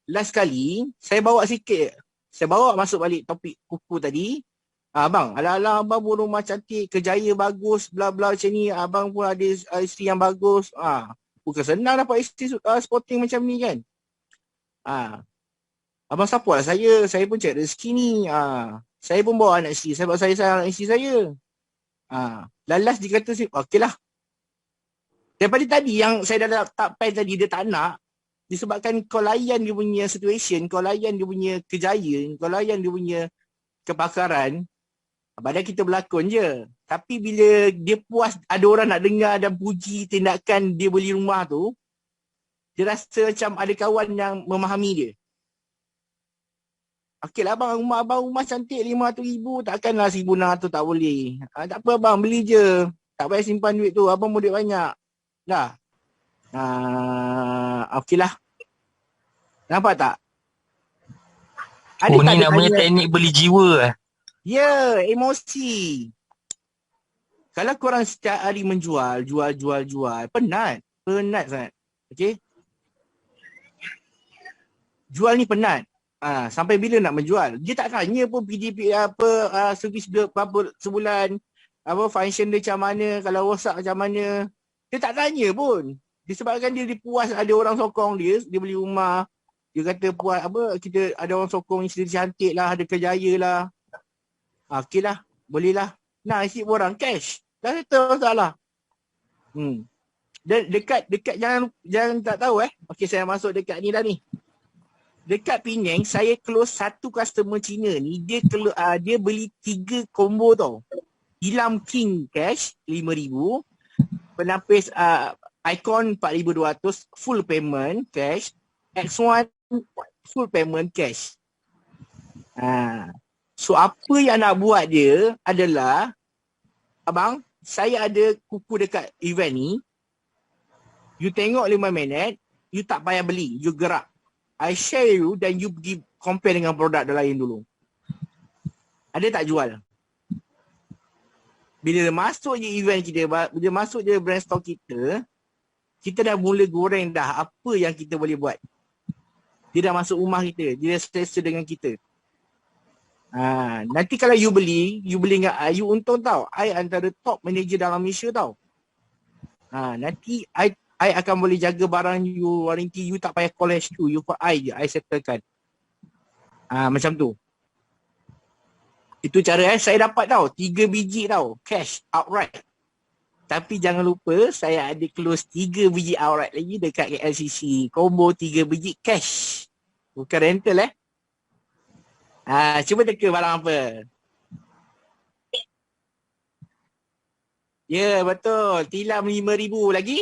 last kali saya bawa sikit. Saya bawa masuk balik topik kuku tadi. Abang, ala-ala abang pun rumah cantik, kerjaya bagus, bla-bla macam ni. Abang pun ada isteri yang bagus. Bukan senang dapat isteri sporting macam ni kan. Abang support lah saya pun cari rezeki ni. Saya pun bawa anak isteri, sebab saya sayang anak isteri saya. Lalas dia kata, okey lah. Daripada tadi yang saya dah tak pen tadi, dia tak nak. Disebabkan kau layan dia punya situation, kau layan dia punya kejayaan, kau layan dia punya kepakaran. Padahal kita berlakon je. Tapi bila dia puas, ada orang nak dengar dan puji tindakan dia beli rumah tu, dia rasa macam ada kawan yang memahami dia. Okey lah abang, rumah cantik 500,000, takkanlah 1,600 tak boleh. Tak apa abang, beli je. Tak payah simpan duit tu, abang pun duit banyak. Dah. Okey lah. Nampak tak? Ni namanya teknik beli jiwa lah. Ya, emosi. Kalau korang setiap hari menjual, jual, penat sangat. Okey? Jual ni penat. Sampai bila nak menjual? Dia tak tanya pun PDP servis berapa sebulan, function dia macam mana, kalau rosak macam mana. Dia tak tanya pun. Disebabkan dia puas ada orang sokong dia beli rumah. Dia kata puas kita ada orang sokong isteri cantik lah, ada kerjaya lah. Okey lah, boleh lah. Nah, isi orang cash. Dah settle masalah. dekat jangan tak tahu Okey, saya masuk dekat ni dah ni. Dekat Penang saya close satu customer Cina ni, dia beli 3 combo tau. Hilam King cash 5,000, penapis Icon 4,200 full payment cash, X1 full payment cash. So apa yang nak buat dia adalah, abang, saya ada kuku dekat event ni. You tengok 5 minit, you tak payah beli, you gerak. I share you dan you pergi compare dengan produk lain dulu. Ada tak jual? Bila masuk je event kita, bila masuk je brand store kita dah mula goreng dah apa yang kita boleh buat. Dia dah masuk rumah kita, dia dah selesa dengan kita. Nanti kalau you beli dengan you untung tau. I antara top manager dalam Malaysia tau. Nanti I akan boleh jaga barang you, warranty you tak payah call HQ, you for I je, I settlekan. Macam tu. Itu cara saya dapat tau, 3 biji tau, cash, outright. Tapi jangan lupa, saya ada close 3 biji outright lagi dekat KLCC. Combo 3 biji cash. Bukan rental cuba teka barang apa. Ya, betul. Tilam 5,000 lagi.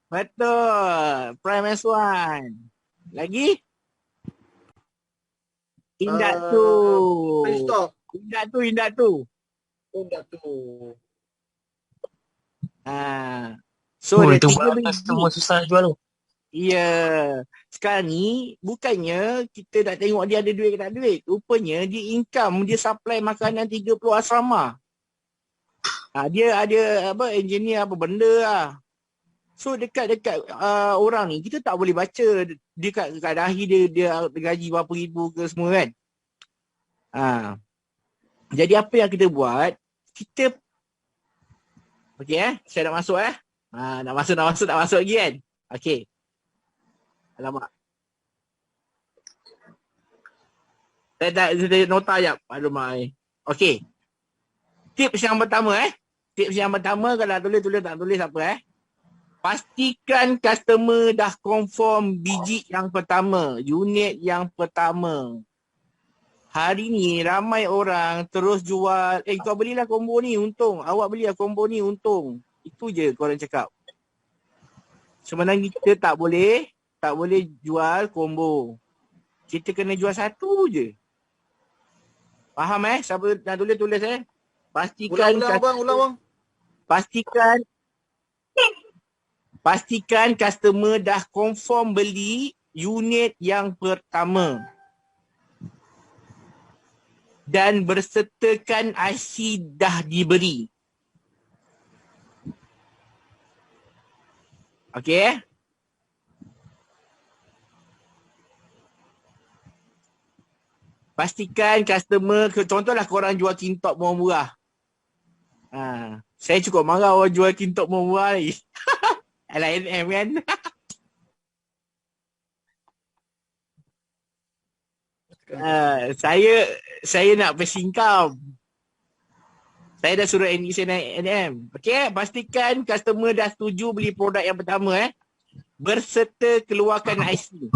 Betul. Prime S1. Lagi? Indak tu. Indak tu. So itu barang semua susah jual tu. Ya. Sekarang ni bukannya kita nak tengok dia ada duit ke tak duit. Rupanya dia income, dia supply makanan 30 asrama. Dia ada engineer apa benda lah. So dekat orang ni kita tak boleh baca dia kat dahi dia gaji berapa ribu ke semua kan. Jadi apa yang kita buat, kita okey saya nak masuk nak masuk lagi kan. Okey. Alamak. Saya nota jap. Aduh mai. Okey. Tips yang pertama Tips yang pertama kalau tulis tak tulis apa pastikan customer dah confirm biji yang pertama, unit yang pertama. Hari ni ramai orang terus jual, kau belilah combo ni untung, awak belilah combo ni untung. Itu je korang cakap. Sebenarnya kita tak boleh jual combo. Kita kena jual satu je. Faham Siapa nak tulis Pastikan ulang. Pastikan customer dah confirm beli unit yang pertama. Dan bersertakan IC dah diberi. Okey? Pastikan customer, contohlah korang jual kintop murah-murah. Saya cukup marah orang jual kintop murah-murah ni. LNM kan? Saya nak passive income. Saya dah suruh NEC naik NM. Okey, pastikan customer dah setuju beli produk yang pertama berserta keluarkan IC.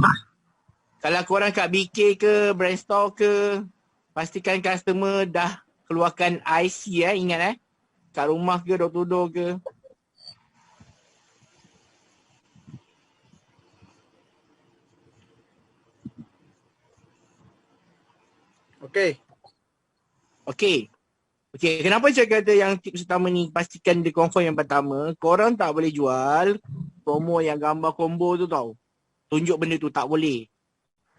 Kalau korang kat BK ke, brand store ke, pastikan customer dah keluarkan IC ingat kat rumah ke, door to door ke. Okey. Kenapa saya kata yang tips pertama ni pastikan dia confirm yang pertama, korang tak boleh jual promo yang gambar combo tu tau. Tunjuk benda tu tak boleh.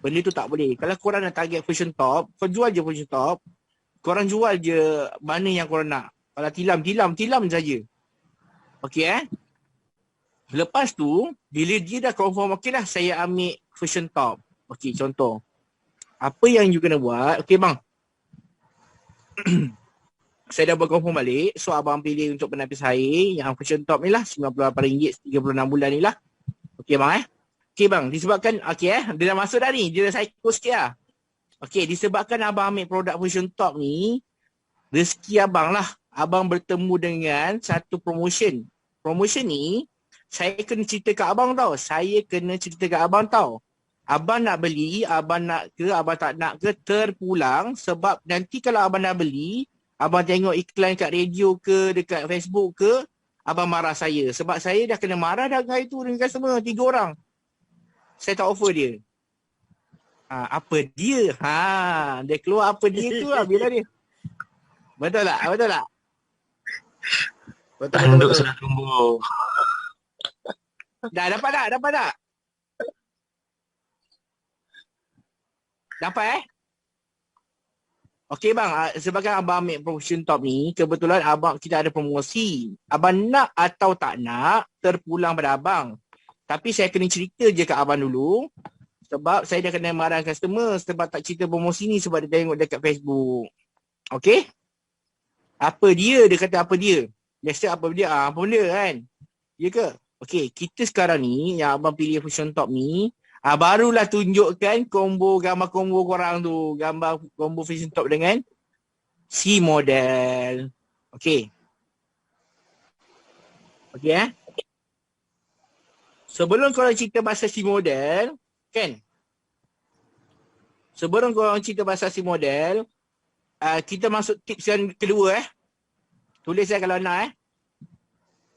Benda tu tak boleh. Kalau korang nak target fashion top, kau jual je fashion top. Korang jual je mana yang korang nak. Kalau tilam saja. Okey Lepas tu, bila dia dah confirm, okey lah saya ambil fashion top. Okey, contoh. Apa yang you kena buat, okey bang. Saya dah buat confirm balik. So abang pilih untuk penapis air yang fashion top ni lah, RM98, 36 bulan ni lah. Okey bang Okey bang, disebabkan, okey dia dah masuk dah ni. Dia dah psycho sikit lah. Okey, disebabkan abang ambil produk Fusion Top ni, rezeki abang lah. Abang bertemu dengan satu promotion. Promotion ni, saya kena cerita kat abang tau. Abang nak beli, abang nak ke, abang tak nak ke, terpulang. Sebab nanti kalau abang nak beli, abang tengok iklan kat radio ke, dekat Facebook ke, abang marah saya. Sebab saya dah kena marah dah hari tu dengan customer 3 orang. Saya tak offer dia. Apa dia? Dia keluar apa dia tu lah, bila dia. Betul tak? Tanduk sudah tumbuh. Dah dapat tak? Dapat Okey bang, sebabkan abang ambil Fusion Top ni, kebetulan kita ada promosi. Abang nak atau tak nak, terpulang pada abang. Tapi saya kena cerita je kat abang dulu. Sebab saya dah kena marah customer sebab tak cerita promosi ni sebab dia tengok dekat Facebook. Okey? Apa dia? Dia kata apa dia? Biasa apa dia? Apa benda kan? Ya ke? Okey, kita sekarang ni yang abang pilih Fusion Top ni, barulah tunjukkan gambar combo korang tu. Gambar combo Fusion Top dengan C model. Okey. Okey Sebelum korang cerita pasal C model, kan? Sebelum korang cerita pasal C model, kita masuk tips yang kedua Tulis kalau nak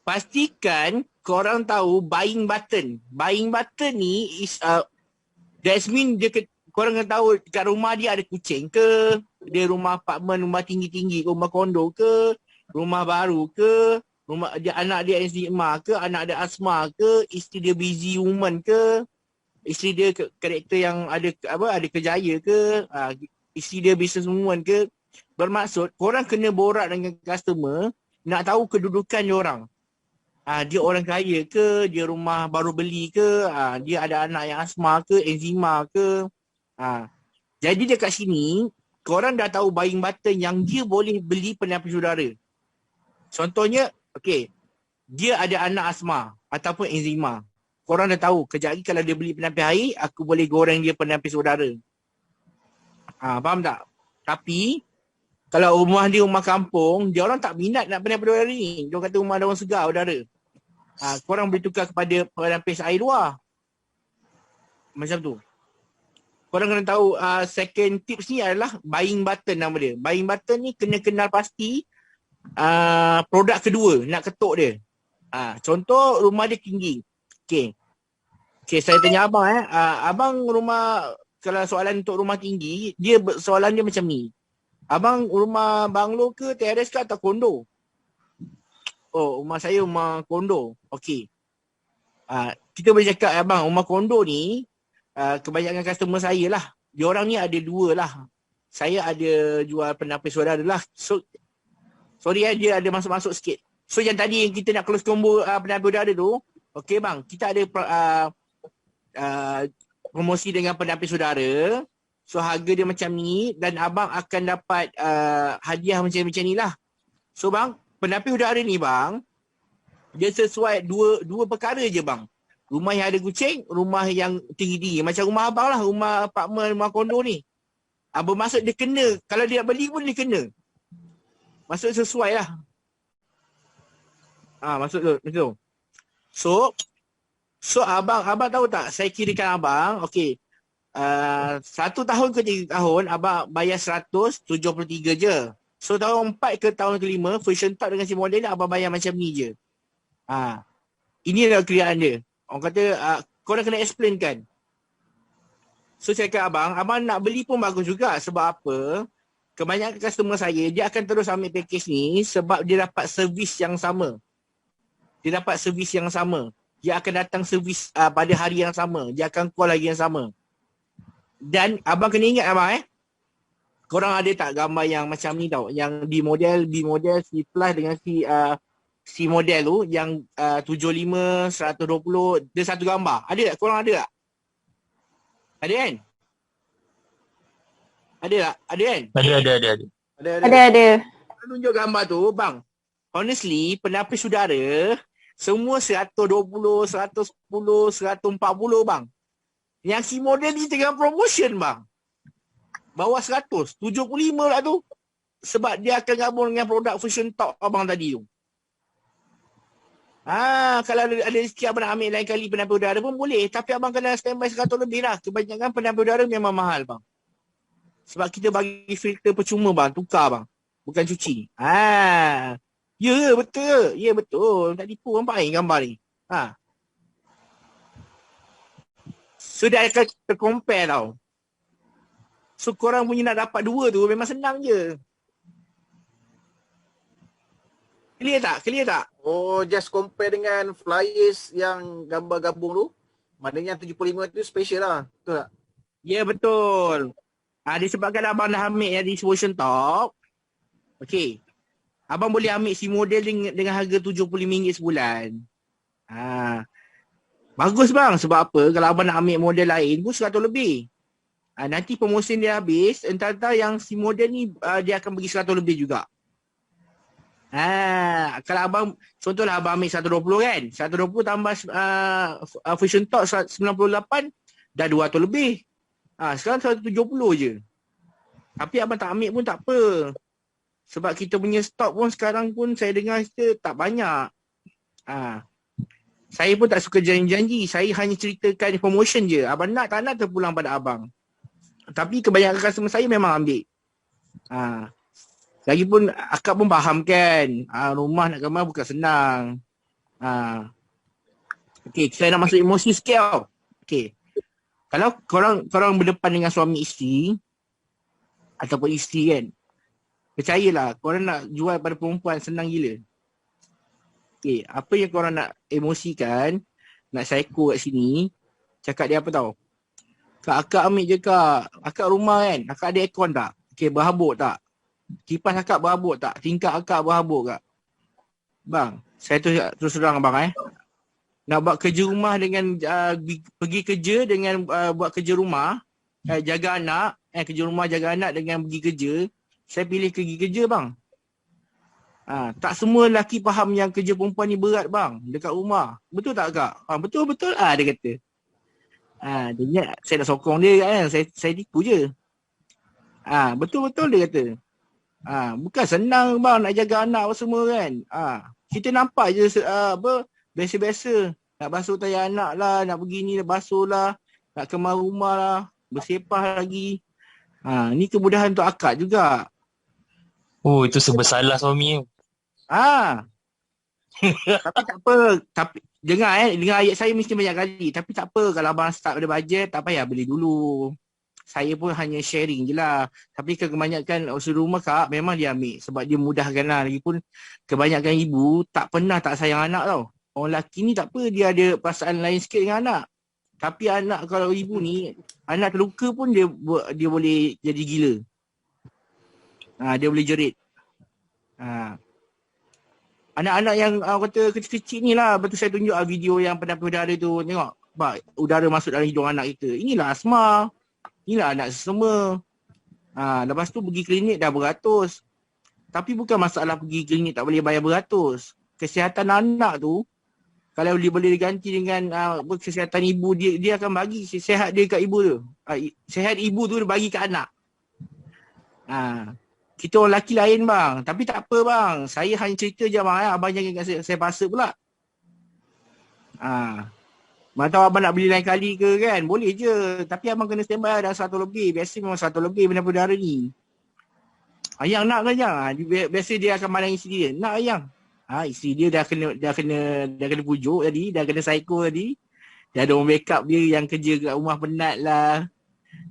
Pastikan korang tahu buying button. Buying button ni is that mean korang kena tahu kat rumah dia ada kucing ke, dia rumah apartmen, rumah tinggi-tinggi, rumah kondo ke, rumah baru ke, rumah dia anak dia eczema ke, anak dia asma ke, isteri dia busy woman ke, isteri dia karakter yang ada kerjaya ke, isteri dia business woman ke. Bermaksud korang kena borak dengan customer, nak tahu kedudukan dia orang. Dia orang kaya ke, dia rumah baru beli ke, dia ada anak yang asma ke, eczema ke. Jadi dekat sini, korang dah tahu buying button yang dia boleh beli penapis udara. Contohnya, dia ada anak asma ataupun eczema. Korang dah tahu, kejap lagi kalau dia beli penapis air, aku boleh goreng dia penapis udara. Faham tak? Tapi, kalau rumah dia rumah kampung, dia orang tak minat nak penapis udara ni. Dia kata rumah dia orang segar udara. Korang boleh tukar kepada penapis air luar. Macam tu. Korang kena tahu second tips ni adalah buying button nama dia. Buying button ni kena kenal pasti produk kedua, nak ketuk dia. Contoh rumah dia tinggi. Okay, saya tanya abang abang rumah, kalau soalan untuk rumah tinggi, soalan dia macam ni. Abang rumah banglo ke, terrace ke atau kondo? Oh, rumah saya rumah kondo. Okey. Kita boleh cakap abang, rumah kondo ni kebanyakan customer saya lah. Diorang ni ada dua lah. Saya ada jual penapis udara lah. So, sorry dia ada masuk-masuk sikit. So yang tadi yang kita nak close combo penapis udara tu, okey bang, kita ada promosi dengan penapis udara. So harga dia macam ni dan abang akan dapat hadiah macam ni lah. So bang, penapis udara ni bang, dia sesuai dua perkara je bang. Rumah yang ada kucing, rumah yang tinggi-tinggi. Macam rumah abang lah, rumah apartmen, rumah kondo ni. Bermaksud dia kena, kalau dia beli pun dia kena. Maksud sesuai lah. Maksud tu. So abang tahu tak, saya kirakan abang, okey. 1 tahun ke 3 tahun, abang bayar 173 je. So tahun 4 ke tahun ke-5, Fusion Top dengan si model ni, abang bayar macam ni je. Ini adalah kiraan dia. Orang kata, korang kena explain kan. So saya kata abang nak beli pun bagus juga. Sebab apa? Kebanyakan customer saya, dia akan terus ambil package ni sebab dia dapat servis yang sama. Dia akan datang servis pada hari yang sama. Dia akan call lagi yang sama. Dan abang kena ingat abang korang ada tak gambar yang macam ni tau, yang B model, C plus dengan C model tu yang 75, 120, dia satu gambar. Ada tak? Korang ada tak? Ada kan? Ada tak? Ada kan? Ada. Tunjuk gambar tu bang. Honestly, penapis udara semua 120, 110, 140 bang. Yang si model ni tengah promotion bang. bawah 100, 75 lah tu. Sebab dia akan gabung dengan produk Fusion Top abang tadi tu. Kalau ada rezeki abang nak ambil lain kali penampil udara pun boleh. Tapi abang kena standby 100 lebih lah. Kebanyakan penampil udara memang mahal bang. Sebab kita bagi filter percuma bang, tukar bang. Bukan cuci. Ya betul. Ya betul. Tak tipu nampak ni gambar ni. So dia akan tercompare tau. So korang punya nak dapat dua tu memang senang je. Clear tak? Oh, just compare dengan flyers yang gambar gabung tu. Maknanya 75 tu special lah. Betul tak? Ya betul. Disebabkan abang dah ambil yang di Fusion Top. Okey. Abang boleh ambil si model dengan harga RM75 sebulan. Bagus bang. Sebab apa? Kalau abang nak ambil model lain pun 100 lebih. Nanti promosi dia habis, entah-entah yang si model ni dia akan bagi 100 lebih juga. Kalau abang, contohlah abang ambil 120 kan. 120 tambah Fusion Top 98, dah 200 lebih. Sekarang 170 je. Tapi abang tak ambil pun tak apa. Sebab kita punya stok pun sekarang pun saya dengar kita tak banyak. Saya pun tak suka janji-janji. Saya hanya ceritakan promotion je. Abang nak tak nak terpulang pada abang. Tapi kebanyakan customer saya memang ambil. Lagipun akak pun faham kan. Rumah nak gambar bukan senang. Okey, saya nak masuk emosi sikit tau. Okey. Kalau korang berdepan dengan suami isteri ataupun isteri kan, percayalah korang nak jual pada perempuan senang gila. Okey, apa yang korang nak emosikan, nak psycho kat sini, cakap dia apa tau? Kak, akak ambil je kak. Akak rumah kan, akak ada aircon tak? Okey, berhabuk tak? Kipas akak berhabuk tak? Tingkap akak berhabuk tak? Bang, saya terus terang abang nak buat kerja rumah dengan pergi kerja dengan buat kerja rumah, jaga anak, kerja rumah jaga anak dengan pergi kerja, saya pilih pergi kerja bang. Tak semua lelaki faham yang kerja perempuan ni berat bang, dekat rumah. Betul tak kak? Betul-betul dia kata. Dia, saya nak sokong dia kan, saya tipu je. Betul-betul dia kata. Bukan senang bang nak jaga anak apa semua kan. Kita nampak je biasa-biasa. Nak basuh tayar anak lah, nak pergi ni basuh lah, nak kemar rumah lah, bersepah lagi. Ni kemudahan untuk akak juga. Oh, itu sebersalah suami. Tapi tak apa. Tapi dengar ayat saya mesti banyak kali. Tapi tak apa, kalau abang start ada bajet, tak payah beli dulu. Saya pun hanya sharing je lah. Tapi kebanyakan usaha rumah kak, memang dia ambil. Sebab dia mudahkan lah. Lagipun kebanyakan ibu tak pernah tak sayang anak tau. Orang lelaki ni tak apa, dia ada perasaan lain sikit dengan anak. Tapi anak kalau ibu ni, anak terluka pun dia boleh jadi gila. Dia boleh jerit. Anak-anak yang kata kecil-kecil ni lah, betul saya tunjuk video yang penampil udara tu. Tengok, udara masuk dalam hidung anak kita. Inilah asma. Inilah anak sesama. Lepas tu pergi klinik dah beratus. Tapi bukan masalah pergi klinik tak boleh bayar beratus. Kesihatan anak tu, kalau boleh diganti dengan kesihatan ibu, dia akan bagi sihat dia kat ibu tu. Sihat ibu tu dia bagi kat anak. Kita orang lelaki lain bang. Tapi tak apa bang. Saya hanya cerita je bang. Abang jangan kat saya paksa pula. Mana tahu abang nak beli lain kali ke kan? Boleh je. Tapi abang kena standby dah 100 lebih. Biasa memang 100 lebih benda udara ni. Ayang nak ke ayang? Biasa dia akan pandang isteri dia. Nak ayang? Isteri dia dah kena pujuk tadi. Dah kena psycho tadi. Dia ada orang backup dia yang kerja kat rumah penat lah.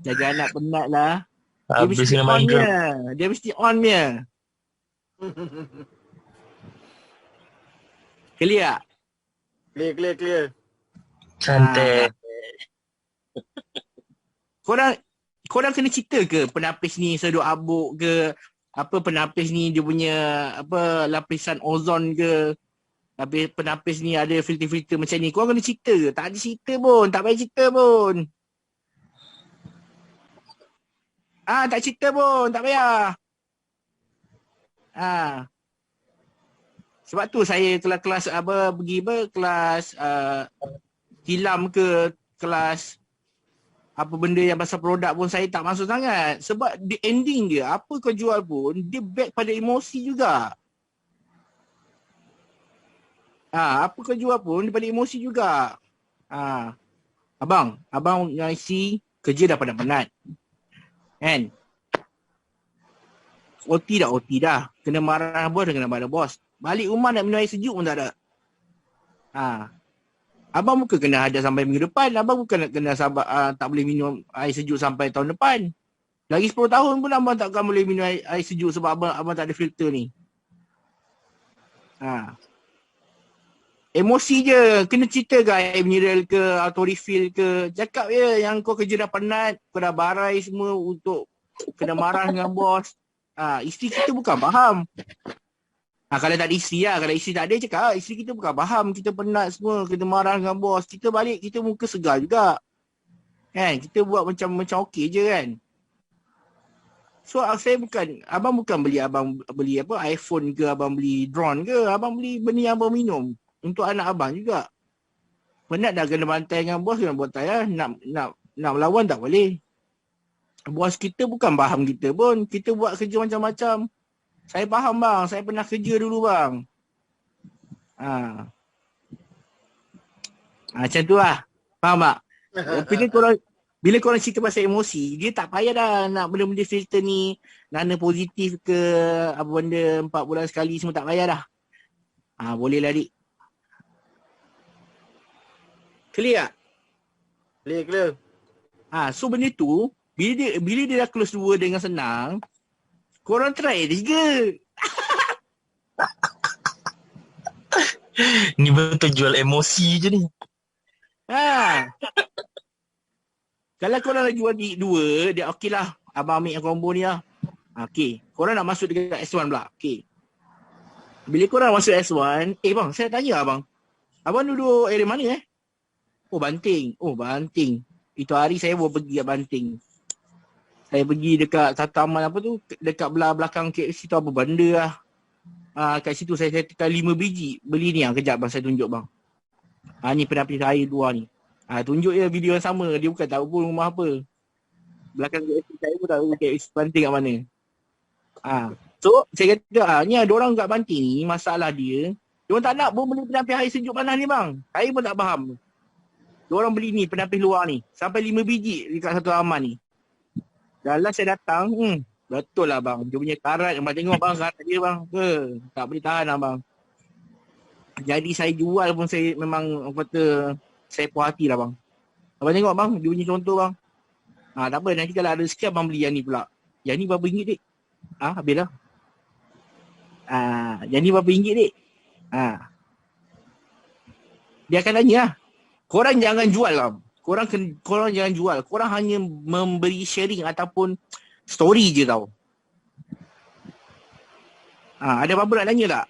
Jaga anak penat lah. Dia mesti on dia. Dia mesti on dia. Clear tak? Clear. Cantik. Korang kena cerita ke penapis ni sedut abuk ke, apa penapis ni dia punya apa lapisan ozon ke, tapi penapis ni ada filter-filter macam ni. Korang kena cerita ke? Tak ada cerita pun, tak payah cerita pun. Tak cerita pun, tak payah. Sebab tu saya kelas kelas tilam ke, kelas apa benda yang pasal produk pun saya tak masuk sangat. Sebab the ending dia, apa kau jual pun, dia back pada emosi juga. Apa kau jual pun, dia pada emosi juga. Abang yang IC kerja dah penat-penat. Kan? OT dah. Kena marah bos, kena marah bos. Balik rumah nak minum air sejuk pun tak ada. Abang bukan kena hadap sampai minggu depan. Abang bukan kena sabar, tak boleh minum air sejuk sampai tahun depan. Lagi 10 tahun pun abang takkan boleh minum air sejuk sebab abang tak ada filter ni. Emosi je. Kena cerita ke air mineral ke, auto refill ke. Cakap je yang kau kerja dah penat, kau dah barai semua untuk kena marah dengan bos. Isteri kita bukan faham. Kalau tak ada isteri lah. Kalau isteri tak ada, cakap isteri kita bukan faham. Kita penat semua, kita marah dengan bos. Kita balik, kita muka segar juga. Kan? Kita buat macam okey je kan. So saya bukan, abang bukan beli apa iPhone ke, abang beli drone ke. Abang beli benda yang abang minum. Untuk anak abang juga. Penat dah kena bantai dengan bos, kena bantai lah. Nak melawan tak boleh. Bos kita bukan faham kita pun. Kita buat kerja macam-macam. Saya faham bang. Saya pernah kerja dulu bang. Macam tu lah. Faham tak? Bila korang cerita pasal emosi, dia tak payah dah nak benda-benda filter ni. Nana positif ke, apa benda 4 bulan sekali semua tak payah dah. Boleh lah dik. Clear tak? Clear. So benda tu, bila dia dah close 2 dengan senang, korang try 3. Ni betul jual emosi je ni. Kalau korang nak jual 2, dia okey lah. Abang ambil yang combo ni lah. Okey. Korang nak masuk dekat S1 pula. Okey. Bila korang masuk S1, bang, saya tanya abang. Abang duduk area mana Banting. Banting. Itu hari saya baru pergi kat Banting. Saya pergi dekat satu taman apa tu, dekat belakang KFC tu apa benda lah. Kat situ saya tekan 5 biji. Beli ni kejap bang, saya tunjuk bang. Ni penapis air 2 ni. Tunjuk je video yang sama. Dia bukan tahu pun rumah apa. Belakang KFC saya pun tahu KFC Banting kat mana. So saya kata ni ada orang kat Banting ni, masalah dia, diorang tak nak pun beli penapis air sejuk panas ni bang. Saya pun tak faham. Diorang beli ni penapis luar ni. Sampai 5 biji dekat satu aman ni. Dalam saya datang, betul lah bang. Dia punya karat, abang tengok bang karat dia bang. Tak boleh tahan lah bang. Jadi saya jual pun saya memang kata saya puas hati lah bang. Abang tengok bang, dia punya contoh bang. Tak apa, nanti kalau ada sikit abang beli yang ni pula. Yang ni berapa ringgit dik? Habis lah. Yang ni berapa ringgit dik? Dia akan tanya lah. Korang jangan jual lah. Korang jangan jual. Korang hanya memberi sharing ataupun story je tau. Ada apa-apa nak tanya tak?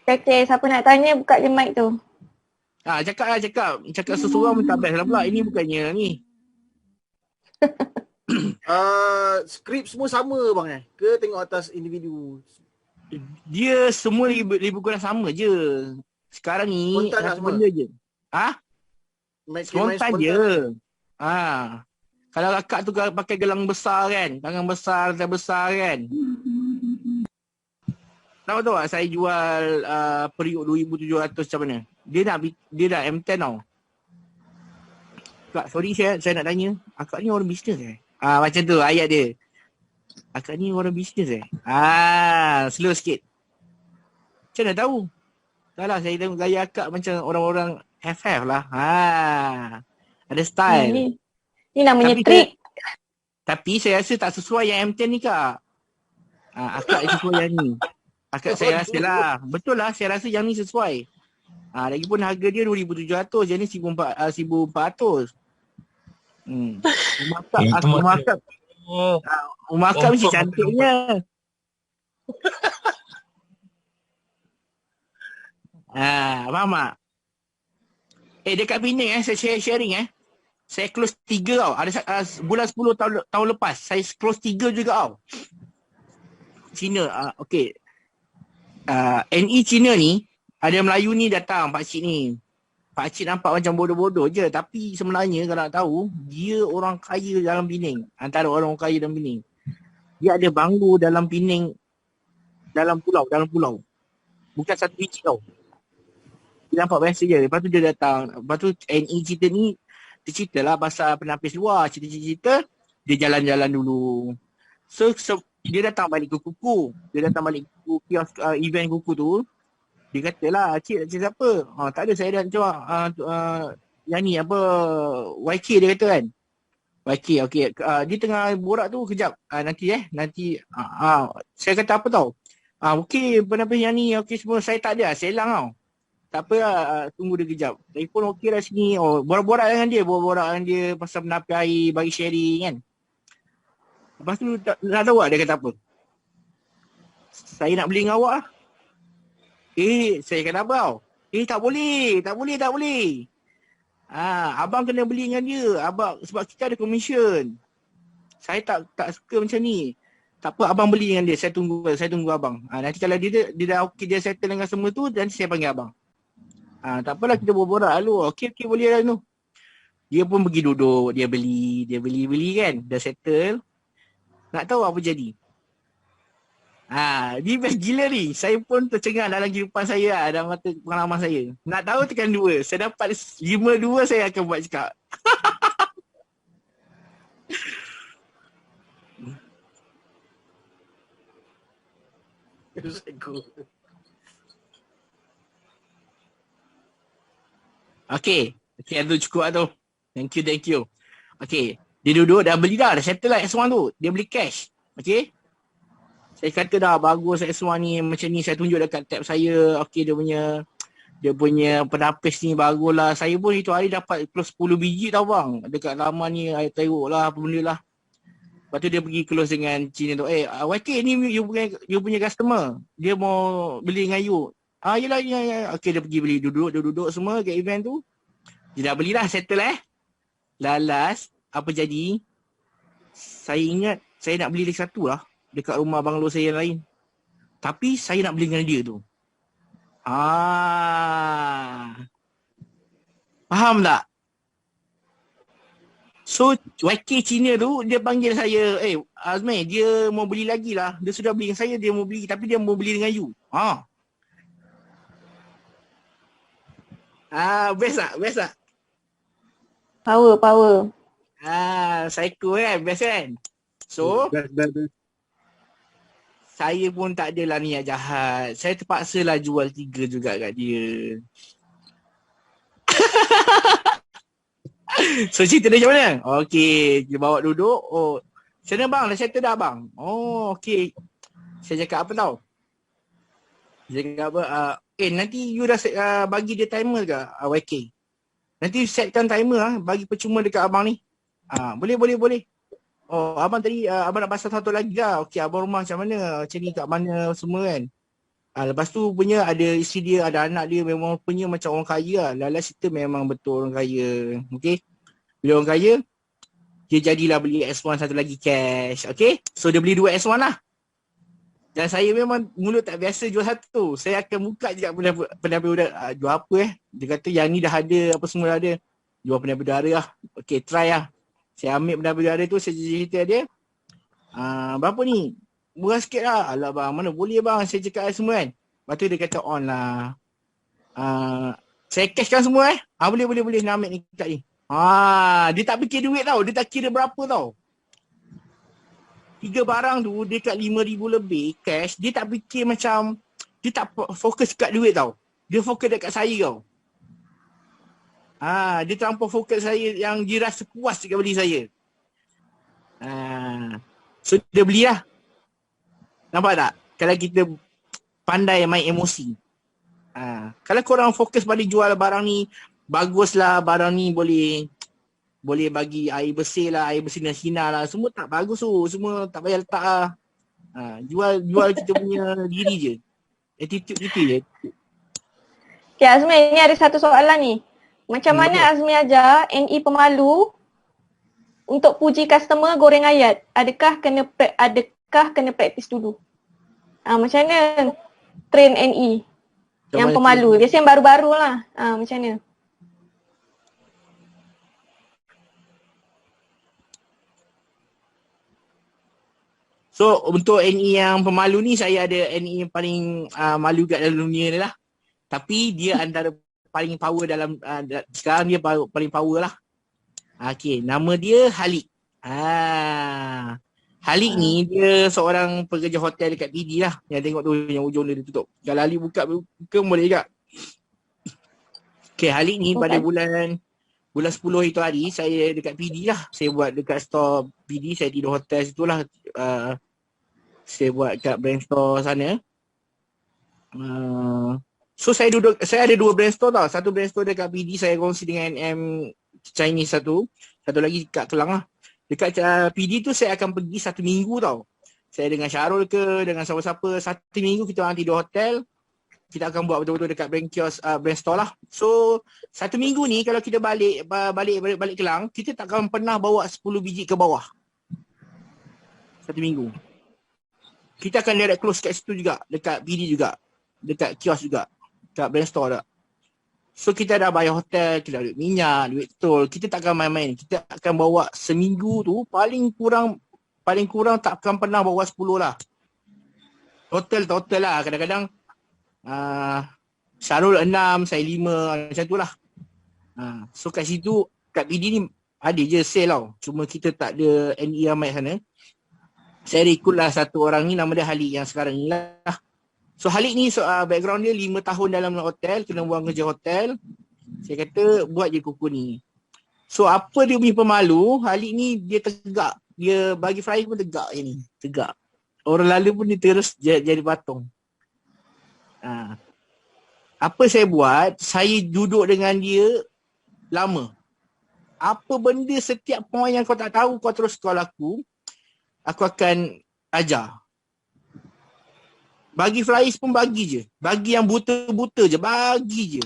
Okay, siapa nak tanya buka je mic tu. Cakap seseorang pun tak best lah pula. Ini bukannya ni. Skrip semua sama bang ke tengok atas individu? Dia semua lebih kurang sama je. Sekarang ni benda je. Spontan je. Kalau kakak tu pakai gelang besar kan, tangan besar, tangan besar kan. Tahu tak saya jual periuk 2,700 macam mana? Dia dah M10 tau. Kak, sorry saya nak tanya. Akak ni orang bisnes macam tu ayat dia. Akak ni orang bisnes slow sikit. Macam mana tahu? Salah, saya tengok gaya akak macam orang-orang FF lah. Ada style. Ni namanya trik. Tapi saya rasa tak sesuai yang M10 ni kak. Akak sesuai yang ni. Akak saya rasa lah. Betul lah, saya rasa yang ni sesuai. Lagipun harga dia 2,700, yang ni 1,400. Rumah akak mesti cantiknya. Faham tak? Dekat Penang saya sharing saya close 3 tau. Ada bulan 10 tahun lepas saya close 3 juga tau. Cina, okey. NE Cina ni, ada Melayu ni datang pakcik ni. Pakcik nampak macam bodoh-bodoh je. Tapi sebenarnya kalau nak tahu, dia orang kaya dalam Penang. Antara orang kaya dalam Penang. Dia ada banglo dalam Penang. Dalam pulau. Bukan satu biji tau. Dia nampak biasa je. Lepas tu dia datang. Lepas tu NE cerita ni, dia cerita lah pasal penapis luar. Cerita-cerita, dia jalan-jalan dulu. So dia datang balik ke Kuku. Dia datang balik ke kios event Kuku tu. Dia kata lah, cik siapa? Tak ada, saya dah cuak. Yang ni apa, YK dia kata kan. YK, okey. Dia tengah borak tu, kejap. Nanti. Saya kata apa tau? Okey, penapis yang ni, okey semua. Saya tak ada, saya hilang tau. Tak apa lah, tunggu dia kejap. Telefon okey lah sini. Borak-borak dengan dia pasal penapis air, bagi sharing kan. Lepas tu, nak tahu tak dia kata apa? Saya nak beli dengan awak lah. Saya kata apa tau? Tak boleh. Abang kena beli dengan dia. Sebab kita ada komisen. Saya tak suka macam ni. Tak apa, abang beli dengan dia. Saya tunggu abang. Nanti kalau dia dah okey, dia settle dengan semua tu, nanti saya panggil abang. Tak apalah, kita borak lalu. Okey, boleh lah tu. Dia pun pergi duduk, dia beli kan. Dah settle. Nak tahu apa jadi? Ni best gila ni. Saya pun tercengang dalam kehidupan saya lah, dalam mata pengalaman saya. Nak tahu tekan 2. Saya dapat 5-2, saya akan buat cakap. Okay, itu cukup lah tu. Thank you. Okay, dia duduk, dah settle lah S1 tu. Dia beli cash. Okay. Saya kata dah bagus S1 ni, macam ni saya tunjuk dekat tab saya. Okay, dia punya penapis ni bagus lah. Saya pun itu hari dapat close 10 biji tau bang. Dekat laman ni, saya tengok lah apa benda lah. Lepas tu dia pergi close dengan Cina tu. YK ni you punya customer. Dia mau beli dengan you. Yelah. Okay, dia pergi beli, duduk semua kat event tu. Dia dah belilah, settle Lalas, apa jadi? Saya ingat, saya nak beli lagi satu lah. Dekat rumah banglo saya yang lain. Tapi saya nak beli dengan dia tu. Faham tak? So, YK Cina tu, dia panggil saya, Azmi, dia mau beli lagi lah. Dia sudah beli dengan saya, dia mau beli. Tapi dia mau beli dengan you. Best tak? Power. Psycho kan? Best kan? So, saya pun tak adalah niat jahat. Saya terpaksalah jual 3 juga kat dia. So cerita dia macam mana? Okey, dia bawa duduk. Macam mana bang? Dah settle dah bang? Okey. Saya cakap apa tau? Dia cakap apa? Nanti you dah bagi dia timer ke YK? Nanti setkan timer bagi percuma dekat abang ni. Boleh. Abang tadi, abang nak pasal satu lagi lah. Okey, abang rumah macam mana? Macam ni kat mana semua kan? Lepas tu punya ada isteri dia, ada anak dia, memang punya macam orang kaya lah. Lala cerita memang betul orang kaya. Okey? Bila orang kaya, dia jadilah beli S1 satu lagi cash. Okey? So dia beli 2 S1 lah. Dan saya memang mulut tak biasa jual satu. Saya akan buka je kat pendamping udara. Jual apa Dia kata yang ni dah ada, apa semua dah ada. Jual pendamping udara lah. Okey, try lah. Saya ambil pendamping udara tu, saya cerita dia. Berapa ni? Murah sikit lah. Alah bang, mana boleh bang, saya cakap semua kan. Lepas tu dia kata on lah. Saya cashkan semua boleh nak ambil ni kat ni. Dia tak fikir duit tau. Dia tak kira berapa tau. 3 barang tu dekat 5,000 lebih cash. Dia tak fikir macam, dia tak fokus kat duit tau. Dia fokus dekat saya tau. Dia terlampau fokus saya yang dia rasa puas dekat beli saya. So dia belilah. Nampak tak? Kalau kita pandai main emosi. Kalau korang fokus pada jual barang ni, baguslah barang ni boleh bagi air bersih lah, air bersih dan sinar lah. Semua tak bagus tu. Semua tak payah letak lah. Jual kita punya diri je. Attitude kita je. Okay Azmi, ni ada satu soalan ni. Macam mana Azmi ajar NE pemalu untuk puji customer goreng ayat? Adakah kena praktis dulu? Macam mana train NE yang pemalu? Biasanya yang baru-baru lah. Macam mana? So untuk NE yang pemalu ni, saya ada NE yang paling malu kat dalam dunia ni lah. Tapi dia antara paling power dalam sekarang dia paling power lah. Okay, nama dia Halik. Halik ni dia seorang pekerja hotel dekat PD lah. Yang tengok tu yang ujung dia tutup. Kalau Halik buka boleh juga. Okay, Halik ni pada bulan 10 itu hari saya dekat PD lah. Saya buat dekat store PD, saya tidur hotel situ lah. Saya buat kat brand store sana. So saya ada 2 brand store tau. Satu brand store dekat PD saya kongsi dengan M Chinese satu lagi kat Kelang lah. Dekat PD tu saya akan pergi 1 minggu tau. Saya dengan Syarul ke, dengan siapa-siapa, 1 minggu kita orang tidur hotel. Kita akan buat betul-betul dekat brand kios, brand store lah. So 1 minggu ni kalau kita balik Kelang, kita tak akan pernah bawa 10 biji ke bawah. 1 minggu. Kita akan direct close kat situ juga, dekat PD juga, dekat kios juga, dekat brand store tak. So kita dah bayar hotel, kita ada duit minyak, duit tol, kita tak akan main-main. Kita akan bawa seminggu tu paling kurang tak akan pernah bawa 10 lah. Total lah, kadang-kadang Syarul 6, saya 5, macam tu lah. So kat situ, kat PD ni ada je sale tau. Cuma kita tak ada NE ramai sana. Saya rekrutlah satu orang ni, nama dia Halik yang sekarang ni lah. So Halik ni background dia 5 tahun dalam hotel, kena buang kerja hotel. Saya kata buat je kuku ni. So apa dia punya pemalu, Halik ni dia tegak. Dia bagi flyer pun tegak je ni. Tegak. Orang lalu pun dia terus jadi patung. Apa saya buat, saya duduk dengan dia lama. Apa benda setiap poin yang kau tak tahu, kau terus call aku akan ajar. Bagi flyers pun bagi je. Bagi yang buta-buta je, bagi je.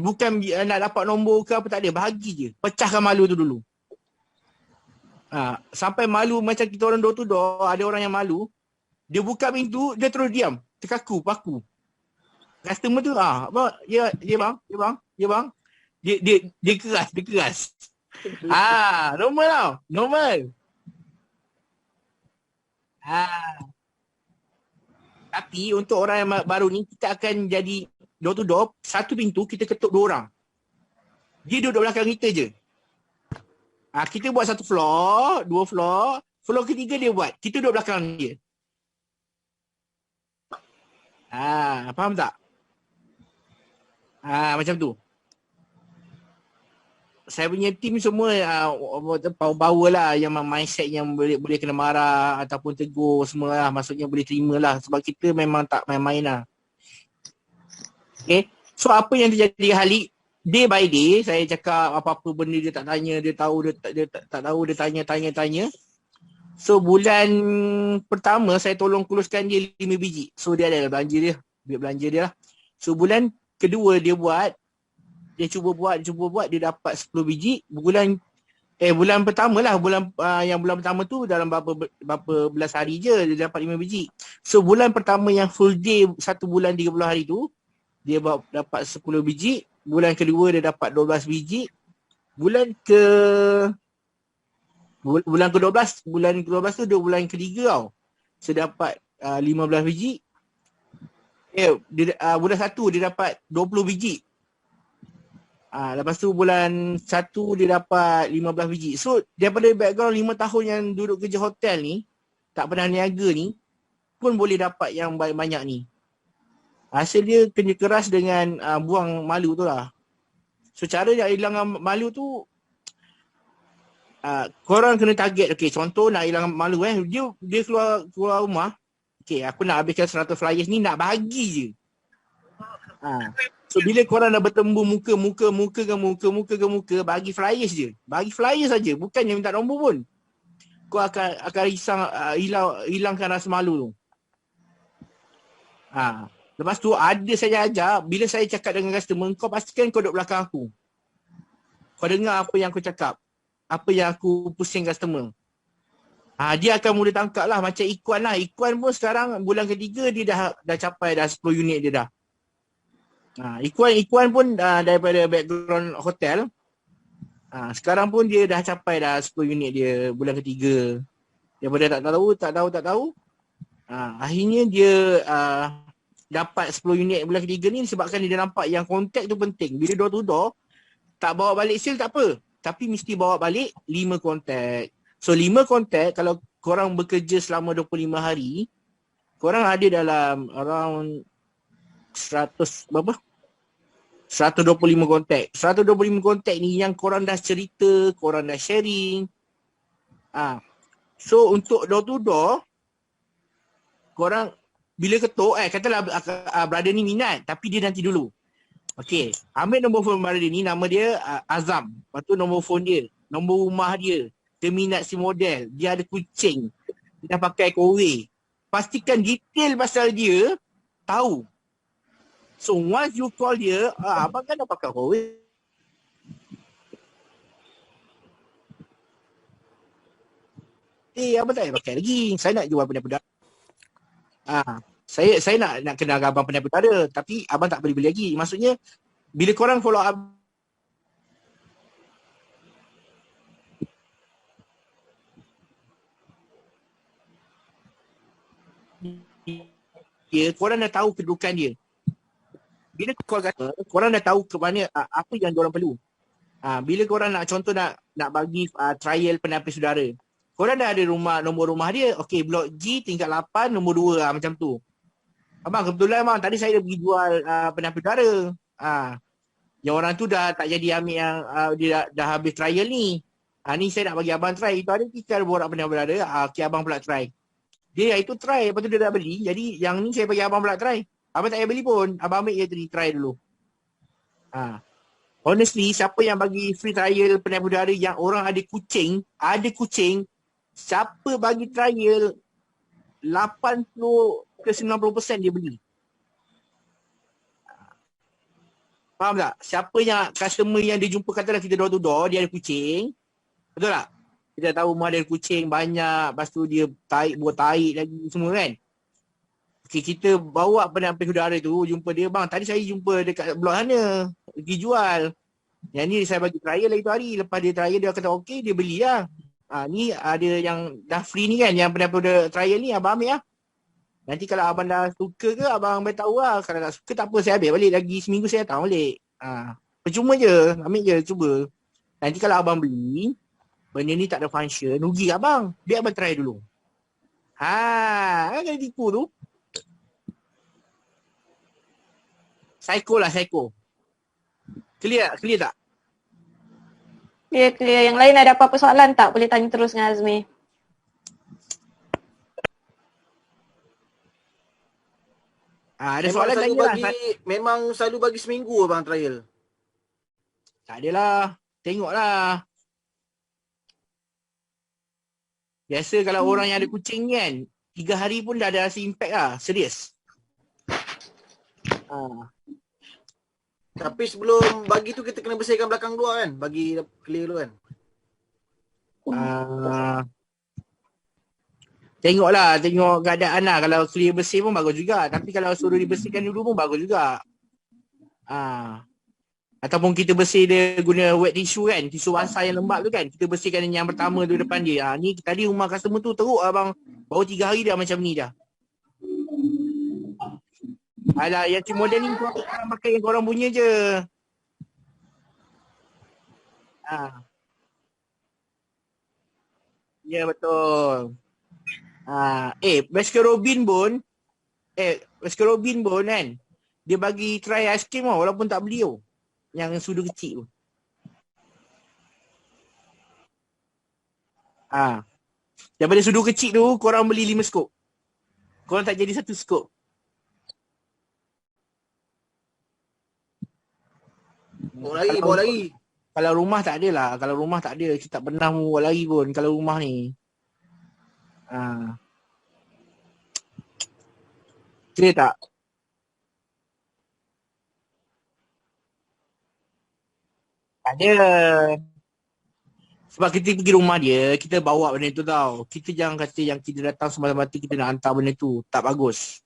Bukan nak dapat nombor ke apa, tak ada, bagi je. Pecahkan malu tu dulu. Sampai malu macam kita orang door to door, ada orang yang malu, dia buka pintu, dia terus diam. Terkaku, paku. Customer tu, ya bang. Dia keras. Normal tau. Normal. Tapi untuk orang yang baru ni, kita akan jadi door to door, satu pintu kita ketuk 2 orang. Dia duduk belakang kita je. Kita buat 1 floor, 2 floor, floor ketiga dia buat. Kita duduk belakang dia. Faham tak? Macam tu. Saya punya team semua power lah, yang mindset yang boleh kena marah ataupun tegur semua lah. Maksudnya boleh terima lah. Sebab kita memang tak main-main lah. Okay. So apa yang terjadi Halik, day by day saya cakap apa-apa benda dia tak tanya, dia tahu dia tak tahu, dia tanya. So bulan pertama saya tolong closekan dia 5 biji. So dia ada belanja dia, duit belanja dia lah. So bulan kedua dia cuba buat, dia dapat 10 biji. Bulan pertama lah, bulan pertama tu dalam berapa belas hari je dia dapat 5 biji. So bulan pertama yang full day 1 bulan 30 hari tu, dia dapat 10 biji. Bulan kedua dia dapat 12 biji. Bulan ke-12 tu dia bulan ketiga tau. So dapat 15 biji. Bulan 1 dia dapat 20 biji. Lepas tu bulan 1 dia dapat 15 biji. So daripada background 5 tahun yang duduk kerja hotel ni, tak pernah niaga ni, pun boleh dapat yang banyak ni. Hasil dia kerja keras dengan buang malu tu lah. So cara nak hilang malu tu, korang kena target. Okay, contoh nak hilang malu dia keluar rumah. Okay, aku nak habiskan 100 flyers ni, nak bagi je. So bila korang dah bertemu muka, bagi flyers je. Bagi flyers saja, bukannya minta nombor pun. Kau akan hilangkan rasa malu tu. Lepas tu ada saya ajar, bila saya cakap dengan customer, kau pastikan kau duduk belakang aku. Kau dengar apa yang aku cakap, apa yang aku pusing customer. Dia akan mula tangkap lah, macam Ikuan lah. Ikuan pun sekarang bulan ketiga dia dah capai dah 10 unit dia dah. Ikuan pun daripada background hotel, sekarang pun dia dah capai dah 10 unit dia bulan ketiga. Daripada tak tahu. Akhirnya dia dapat 10 unit bulan ketiga ni sebabkan dia nampak yang kontak tu penting. Bila door to door, tak bawa balik sale tak apa. Tapi mesti bawa balik 5 kontak. So 5 kontak kalau korang bekerja selama 25 hari, korang ada dalam around 125 kontak. 125 kontak ni yang korang dah cerita, korang dah sharing. So untuk door to door, korang bila ketuk, katalah brother ni minat tapi dia nanti dulu. Okey, ambil nombor phone brother ni, nama dia Azam. Lepas tu nombor phone dia, nombor rumah dia minat si model, dia ada kucing, dia dah pakai Kowe. Pastikan detail pasal dia, tahu. So once you call dia, abang kan dah pakai Kowe. Abang tak payah pakai lagi. Saya nak jual benda-benda. Saya nak kenal abang pandai berkara, tapi abang tak boleh beli lagi. Maksudnya bila korang follow up dia, korang dah tahu kedudukan dia. Bila korang dah tahu ke mana apa yang diorang perlu. Bila korang nak contoh nak bagi trial penapis udara, korang dah ada nombor rumah dia. Okey, blok G tingkat 8 nombor 2 macam tu. Abang kebetulan abang tadi saya dah pergi jual penapis udara. Yang orang tu dah tak jadi ambil yang dia dah habis trial ni. Ni saya nak bagi abang try. Itu ada kita borak penapis udara. Okey, abang pula try. Dia itu try, lepas tu dia dah beli. Jadi yang ni saya bagi abang pula try. Abang tak payah beli pun. Abang ambil je tadi try dulu. Honestly, siapa yang bagi free trial penapis udara yang orang ada kucing, siapa bagi trial 80 ke 90% dia beli. Faham tak? Siapa yang customer yang dia jumpa, katalah kita door to door, dia ada kucing. Betul tak? Kita tahu rumah dia ada kucing banyak, lepas tu dia buat taik lagi semua kan. Okay, kita bawa penapis udara tu, jumpa dia, bang tadi saya jumpa dekat blok sana, pergi jual. Yang ni saya bagi trial lagi tu hari. Lepas dia trial dia kata okey, dia beli lah. Ni ada yang dah free ni kan, yang penapis trial ni abang ambil lah. Nanti kalau abang dah suka ke, abang beritahu lah. Kalau tak suka tak apa, saya ambil balik lagi seminggu saya datang balik. Percuma je, ambil je, cuba. Nanti kalau abang beli, benda ni tak ada function, rugi abang. Biar abang try dulu. Kan tipu tu. Psycho lah, psycho. Clear tak? Clear. Yang lain ada apa-apa soalan tak? Boleh tanya terus dengan Azmi. Ada soalan tanya lah. Memang selalu bagi seminggu abang trial? Tak adalah. Tengoklah. Biasa kalau orang yang ada kucing kan, 3 hari pun dah ada rasa impact lah. Serius. Tapi sebelum bagi tu kita kena bersihkan belakang luar kan? Bagi clear dulu kan? Tengok keadaan lah. Kalau clear bersih pun bagus juga. Tapi kalau suruh dibersihkan dulu pun bagus juga. Ataupun kita bersih dia guna wet tissue kan, tisu basah yang lembab tu kan. Kita bersihkan yang pertama tu depan dia. Ni tadi rumah customer tu teruk abang. Baru 3 hari dah macam ni dah. Alah, yang cik model ni korang pakai yang korang punya je. Ya betul. Baskin Robin pun kan, dia bagi try aiskrim tau, walaupun tak beli tau. Yang sudu kecil tu. Daripada sudu kecil tu, korang beli 5 skop. Korang tak jadi 1 skop. Bawa lagi. Kalau rumah tak ada lah. Kalau rumah tak ada, kita tak pernah bawa lagi pun kalau rumah ni. Clear tak? Tak ada. Sebab kita pergi rumah dia, kita bawa benda tu tau. Kita jangan kata yang kita datang semata-mata kita nak hantar benda tu. Tak bagus.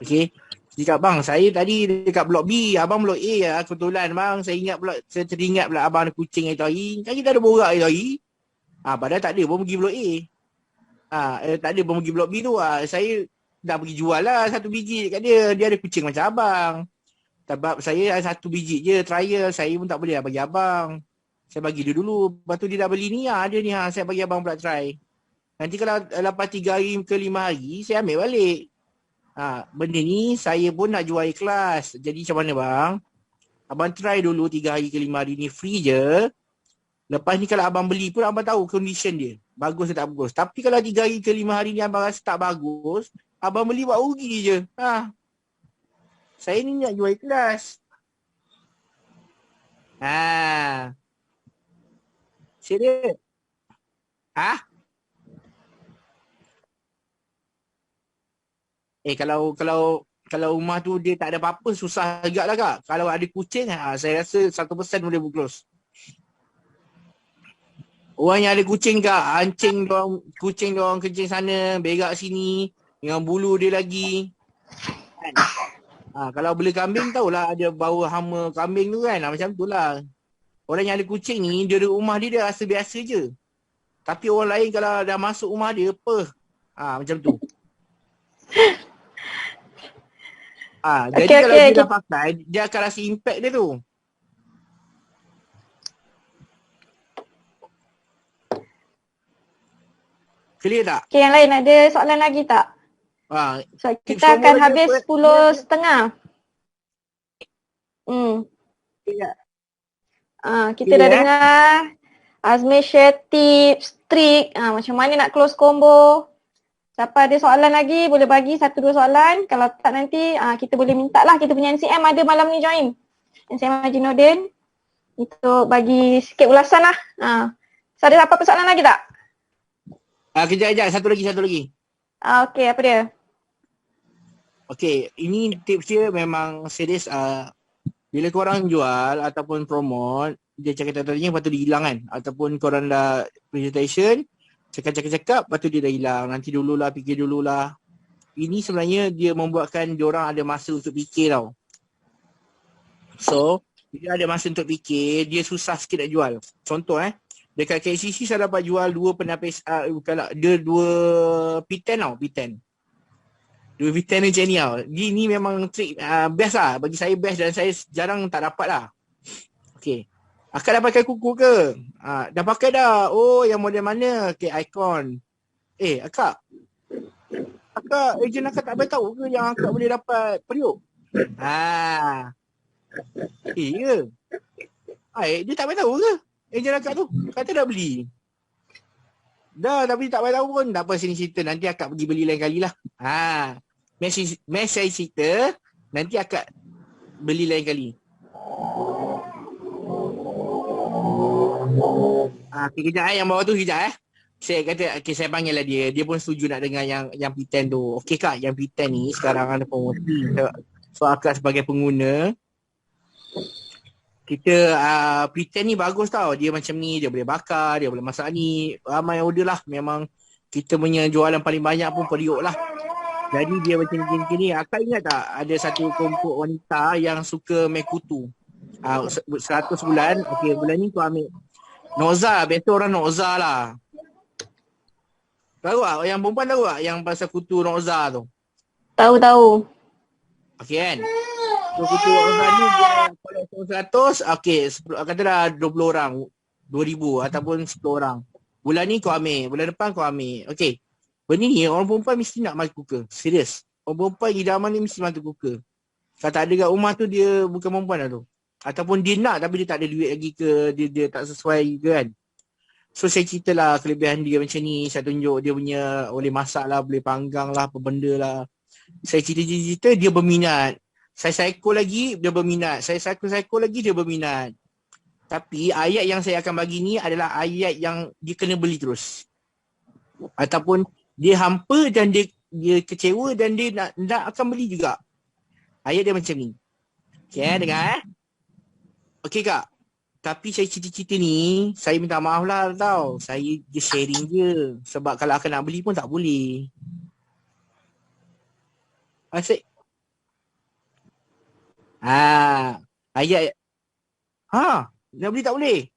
Okay? Dia cakap, bang saya tadi dekat blok B, abang blok A lah. Kebetulan bang, saya teringat pula abang ada kucing itu hari. Kan kita ada borak itu hari. Padahal tak ada pun pergi blok A. Tak ada bagi blok B tu. Saya dah pergi jual lah 1 biji kat dia. Dia ada kucing macam abang. Sebab saya ada 1 biji je trial. Saya pun tak boleh lah bagi abang. Saya bagi dia dulu. Lepas tu dia dah beli ni. Ada ni saya bagi abang pula try. Nanti kalau lepas 3 hari ke 5 hari, saya ambil balik. Benda ni saya pun nak jual ikhlas. Jadi macam mana bang? Abang try dulu 3 hari ke 5 hari ni free je. Lepas ni kalau abang beli pun abang tahu condition dia. Bagus atau tak bagus. Tapi kalau 3 hari ke 5 hari ni abang rasa tak bagus, abang beli buat rugi je. Saya ni nak jual ikhlas. Serius? Kalau rumah tu dia tak ada apa-apa, susah agak lah kak. Kalau ada kucing, saya rasa 1% boleh close. Orang yang ada kucing kak, kucing diorang kencing sana, berak sini, dengan bulu dia lagi. Kalau bela kambing tahulah ada bau hama kambing tu kan, macam tu lah. Orang yang ada kucing ni, dia rumah dia rasa biasa je. Tapi orang lain kalau dah masuk rumah dia, macam tu. Jadi kalau dia dah pakai, dia akan rasa impact dia tu. Clear tak? Okay, yang lain ada soalan lagi tak? So, kita akan habis 10.30. Kita dah dengar Azmi share tips, trik, macam mana nak close combo. Siapa ada soalan lagi boleh bagi 1-2 soalan. Kalau tak nanti kita boleh minta lah, kita punya NCM ada malam ni join. NCM Haji Nordin. Untuk bagi sikit ulasan lah. So ada apa-apa soalan lagi tak? Kejap, satu lagi. Okey, apa dia? Okey, ini tips dia memang serius. Bila korang jual ataupun promote, dia cakap-cakapnya lepas tu dia hilang kan. Ataupun korang dah presentation, cakap-cakap, lepas tu dia dah hilang. Nanti dululah, fikir dululah. Ini sebenarnya dia membuatkan diorang ada masa untuk fikir tau. So, dia ada masa untuk fikir, dia susah sikit nak jual. Contoh dekat KCC saya dapat jual 2 penapis, dia 2 P10 tau, P10. 2 P10 macam ni tau. Ni memang trik best lah, bagi saya best dan saya jarang tak dapat lah. Okay. Akak dah pakai kuku ke? Dah pakai dah. Oh, yang model mana? Okay, Icon. Akak, ejen akak tak beritahu ke yang akak boleh dapat periuk? Ya. Dia tak beritahu ke? Ejen akak tu, kata dah beli. Dah beli tak beritahu pun. Tak apa, sini cerita. Nanti akak pergi beli lain kali lah. Mes saya cerita, nanti akak beli lain kali. Kejap yang bawah tu kejap Saya kata, saya panggil lah dia. Dia pun setuju nak dengar yang P10 tu. Okey kak, yang P10 ni sekarang ada promosi. So akak sebagai pengguna, kita P10 ni bagus tau. Dia macam ni, dia boleh bakar, dia boleh masak ni. Ramai order lah. Memang kita punya jualan paling banyak pun periuk lah. Jadi dia macam ni. Akak ingat tak ada satu kelompok wanita yang suka make kutu? 100 bulan. Okey, bulan ni kau ambil Noza. Biasa orang Noza lah. Tahu tak? Yang perempuan tahu tak yang pasal kutu Noza tu? Tahu. Okey kan? So kutu Noza ni dia kalau 100, okey, katalah 20 orang, 2,000 ataupun 10 orang. Bulan ni kau ambil, bulan depan kau ambil. Okey. Benda ni orang perempuan mesti nak mati kuka. Serius. Orang perempuan idaman ni mesti mati kuka. Kalau tak ada kat rumah tu dia bukan perempuan lah tu. Ataupun dia nak tapi dia tak ada duit lagi ke, dia tak sesuai ke kan. So saya ceritalah kelebihan dia macam ni, saya tunjuk dia punya boleh masak lah, boleh panggang lah, apa benda lah. Saya cerita dia berminat. Saya psycho lagi, dia berminat. Saya psycho lagi, dia berminat. Tapi ayat yang saya akan bagi ni adalah ayat yang dia kena beli terus. Ataupun dia hampa dan dia kecewa dan dia nak akan beli juga. Ayat dia macam ni. Okay, dengar Okey kak. Tapi saya cerita-cerita ni, saya minta maaf lah tau. Saya just sharing je. Sebab kalau akak nak beli pun tak boleh. Asyik. Ayat. Nak beli tak boleh.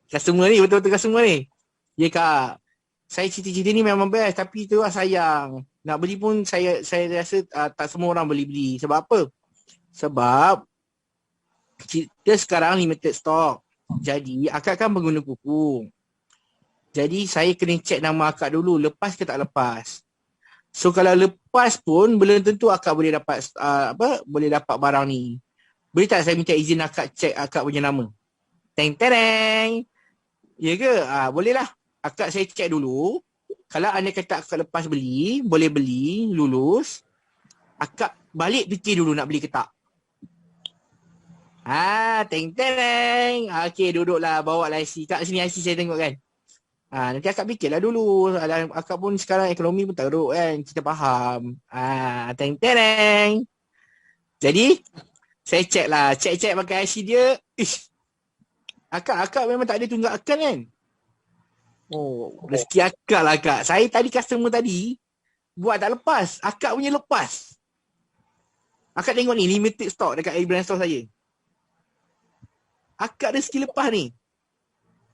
Customer ni, betul-betul customer ni. Ya kak, saya cerita-cerita ni memang best tapi tu lah sayang. Nak beli pun saya rasa tak semua orang beli. Sebab apa? Sebab kita sekarang limited stock. Jadi akak kan pengguna kuku. Jadi saya kena check nama akak dulu, lepas ke tak lepas. So kalau lepas pun belum tentu akak boleh dapat boleh dapat barang ni. Boleh tak saya minta izin akak check akak punya nama? Teng-tereng. Ya ke? Boleh lah. Akak saya check dulu. Kalau anda kata akak lepas beli, boleh beli, lulus. Akak balik fikir dulu nak beli ke tak. Teng-tereng. Okey, duduklah, bawa lah IC. Kat sini IC saya tengok kan. Nanti akak fikirlah dulu. Akak pun sekarang ekonomi pun teruk kan. Kita faham. Teng-tereng. Jadi, saya check lah. Check pakai IC dia. Ish. Akak memang tak ada tunggakan kan? Oh, rezeki akak lah kak. Saya tadi customer tadi buat tak lepas. Akak punya lepas. Akak tengok ni, limited stock dekat brand store saya. Akak rezeki lepas ni.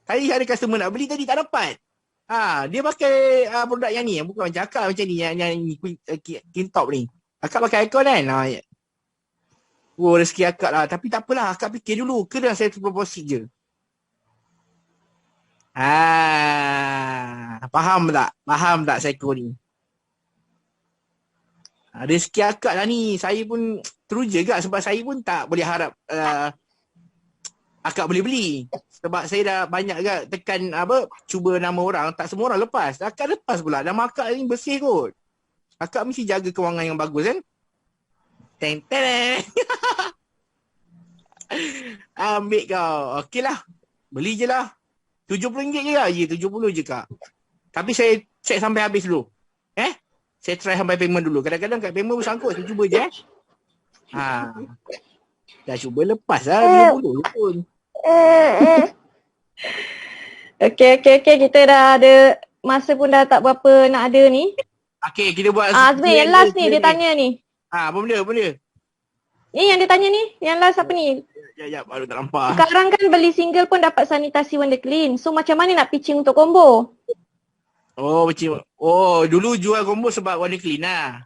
Tadi ada customer nak beli, tadi tak dapat. Dia pakai produk yang ni. Bukan macam akak macam ni. Yang Kintop ni. Akak pakai Icon kan? Oh, rezeki akak lah. Tapi tak apalah. Akak fikir dulu. Kena saya proposit je. Faham tak? Faham tak psycho ni? Rezeki akak lah ni. Saya pun teruja juga sebab saya pun tak boleh harap akak boleh beli. Sebab saya dah banyak juga tekan cuba nama orang. Tak semua orang lepas. Akak lepas pula. Nama akak ni bersih kot. Akak mesti jaga kewangan yang bagus kan? Teng-teng. Ambil kau. Okey lah. Beli je lah. RM70 je lah. Ya, RM70 je kak. Tapi saya check sampai habis dulu. Saya try sampai payment dulu. Kadang-kadang kat payment pun sangkut. Saya cuba je dah cuba lepas lah RM70 pun. Okay. Kita dah ada masa pun dah tak berapa nak ada ni. Okay, kita buat Azmi, yang last ni dia tanya ni. Apa benda? Ni yang dia tanya ni. Yang last apa ni? Ya, baru tak nampak. Sekarang kan beli single pun dapat sanitasi Wonder Clean. So macam mana nak pitching untuk combo? Dulu jual combo sebab Wonder Clean lah.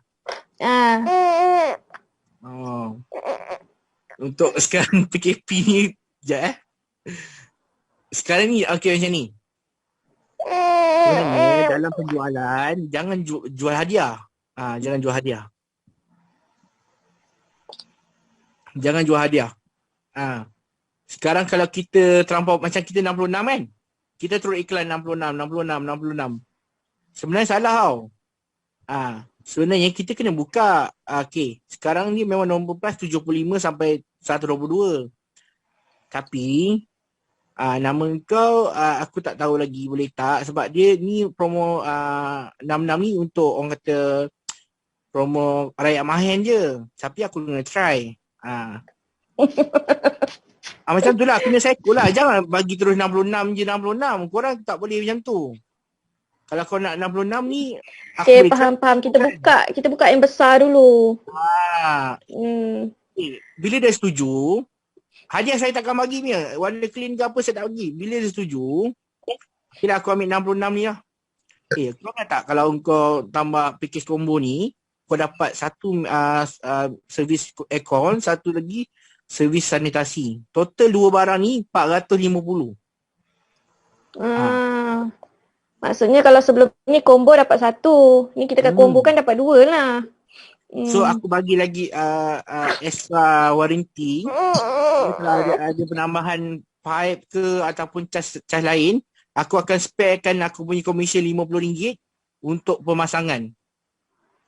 Untuk sekarang PKP ni, sekejap sekarang ni okey macam ni. Sebenarnya dalam penjualan jangan jual hadiah. Jangan jual hadiah. Jangan jual hadiah. Sekarang kalau kita terlampau macam kita 66 kan. Kita terus iklan 66. Sebenarnya salah tau. Sebenarnya kita kena buka. Okey, sekarang ni memang nombor plus 75 sampai 122. Tapi nama kau aku tak tahu lagi boleh tak sebab dia ni promo 66 ni untuk orang kata promo rakyat mahen je. Tapi aku kena try. Macam tu lah, kena cycle lah. Jangan bagi terus 66 je 66. Korang tak boleh macam tu. Kalau kau nak 66 ni okay, faham. Kita buka yang besar dulu. Bila dia setuju, hadiah saya takkan bagi punya. Wonder Clean ke apa saya tak bagi. Bila dia setuju, kira aku ambil 66 ni lah. Kau kan tak kalau kau tambah package combo ni, kau dapat satu servis aircon, satu lagi servis sanitasi. Total dua barang ni 450. Maksudnya kalau sebelum ni combo dapat satu. Ni kita combo kan dapat dua lah. So aku bagi lagi extra warranty. Kalau ada penambahan pipe ke ataupun cas lain, aku akan sparekan aku punya komisen RM50 untuk pemasangan.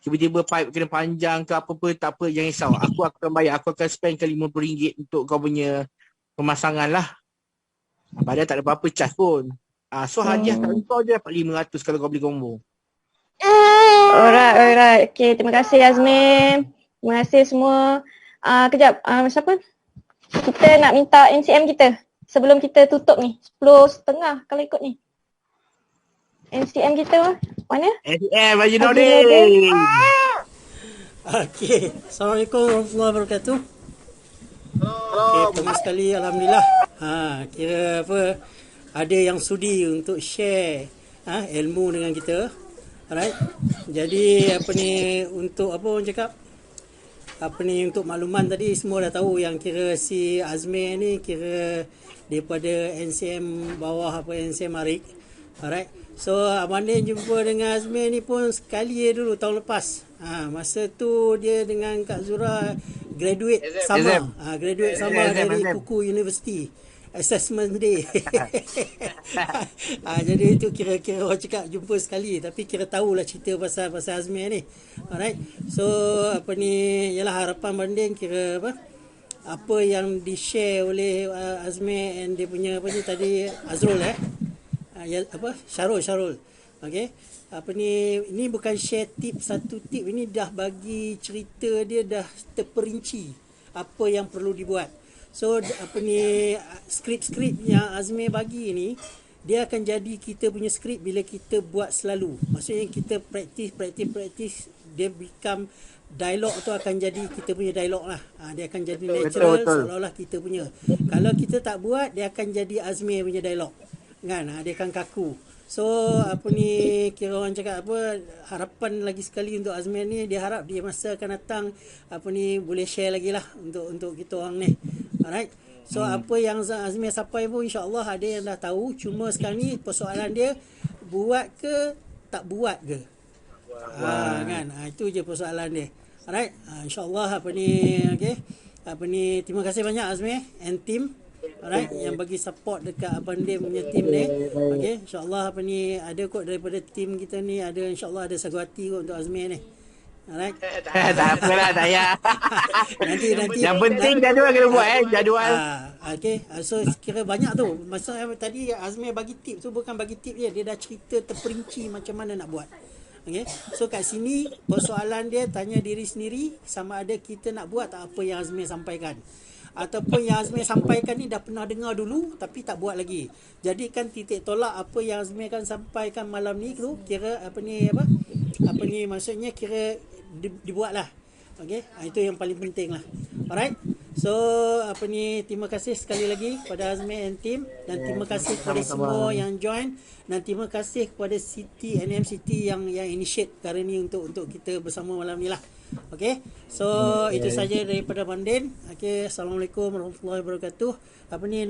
Tiba-tiba pipe kena panjang ke apa-apa, tak apa, jangan risau. Aku akan bayar, aku akan sparekan RM50 untuk kau punya pemasangan lah. Padahal tak ada apa-apa cas pun. So hadiah kat kau je dapat 500 kalau kau beli combo. Alright. Okay, terima kasih Azmin. Terima kasih semua. Kejap, siapa? Kita nak minta NCM kita sebelum kita tutup ni. 10.30 kalau ikut ni. NCM kita mana? NCM Haji Nordin. Okay, Assalamualaikum warahmatullahi wabarakatuh. Okay, pertama sekali Alhamdulillah. Kira apa, ada yang sudi untuk share ilmu dengan kita. Alright. Jadi apa ni untuk apa orang cakap? Apa ni untuk makluman tadi semua dah tahu yang kira si Azmi ni kira daripada NCM bawah apa NCM Arik. Alright. So Abang Din jumpa dengan Azmi ni pun sekali dulu tahun lepas. Masa tu dia dengan Kak Zura graduate sama. Graduate sama dari Kuku University. Assessment day. Jadi itu kira-kira orang cakap jumpa sekali tapi kira tahulah cerita pasal Azmi ni. Alright. So apa ni ialah harapan Banding kira apa yang di-share oleh Azmi and dia punya apa ni tadi Azrul Syarul. Okey. Apa ni ini bukan share tip satu tip, ini dah bagi cerita dia dah terperinci apa yang perlu dibuat. So apa ni skrip-skrip yang Azmi bagi ni dia akan jadi kita punya skrip bila kita buat selalu. Maksudnya kita praktis dia become dialog tu akan jadi kita punya dialog lah. Dia akan jadi natural seolah-olah kita punya. Kalau kita tak buat dia akan jadi Azmi punya dialog. Kan? Dia akan kaku. So apa ni kira orang cakap apa harapan lagi sekali untuk Azmi ni dia harap dia masa akan datang apa ni boleh share lagi lah untuk kita orang ni. Alright. So apa yang Azmi sampai pun insya-Allah ada yang dah tahu, cuma sekarang ni persoalan dia buat ke tak buat ke. Kan? Itu je persoalan dia. Alright. Insya-Allah apa ni okey. Apa ni terima kasih banyak Azmi and team. Alright, yang bagi support dekat Abang Din punya team ni. Okey, insya-Allah apa ni ada kot daripada team kita ni ada insya-Allah ada sagu hati kot untuk Azmi ni. Alright. Tak apalah, tak payah. Nanti yang penting jadual kena buat jadual. Okey, so kira banyak tu. Masa tadi Azmi bagi tip tu bukan bagi tip dia dah cerita terperinci macam mana nak buat. Okey. So kat sini persoalan dia tanya diri sendiri sama ada kita nak buat tak apa yang Azmi sampaikan. Ataupun yang Azmi sampaikan ni dah pernah dengar dulu tapi tak buat lagi. Jadi kan titik tolak apa yang Azmi akan sampaikan malam ni tu kira apa ni maksudnya kira dibuatlah. Okey, itu yang paling penting lah. Alright. So apa ni terima kasih sekali lagi kepada Azmi and team dan terima kasih kepada semua yang join dan terima kasih kepada City NM City yang initiate perkara ni untuk kita bersama malam ni lah. Okey. So itu saja daripada Bandin. Okey, assalamualaikum warahmatullahi wabarakatuh. Apa ni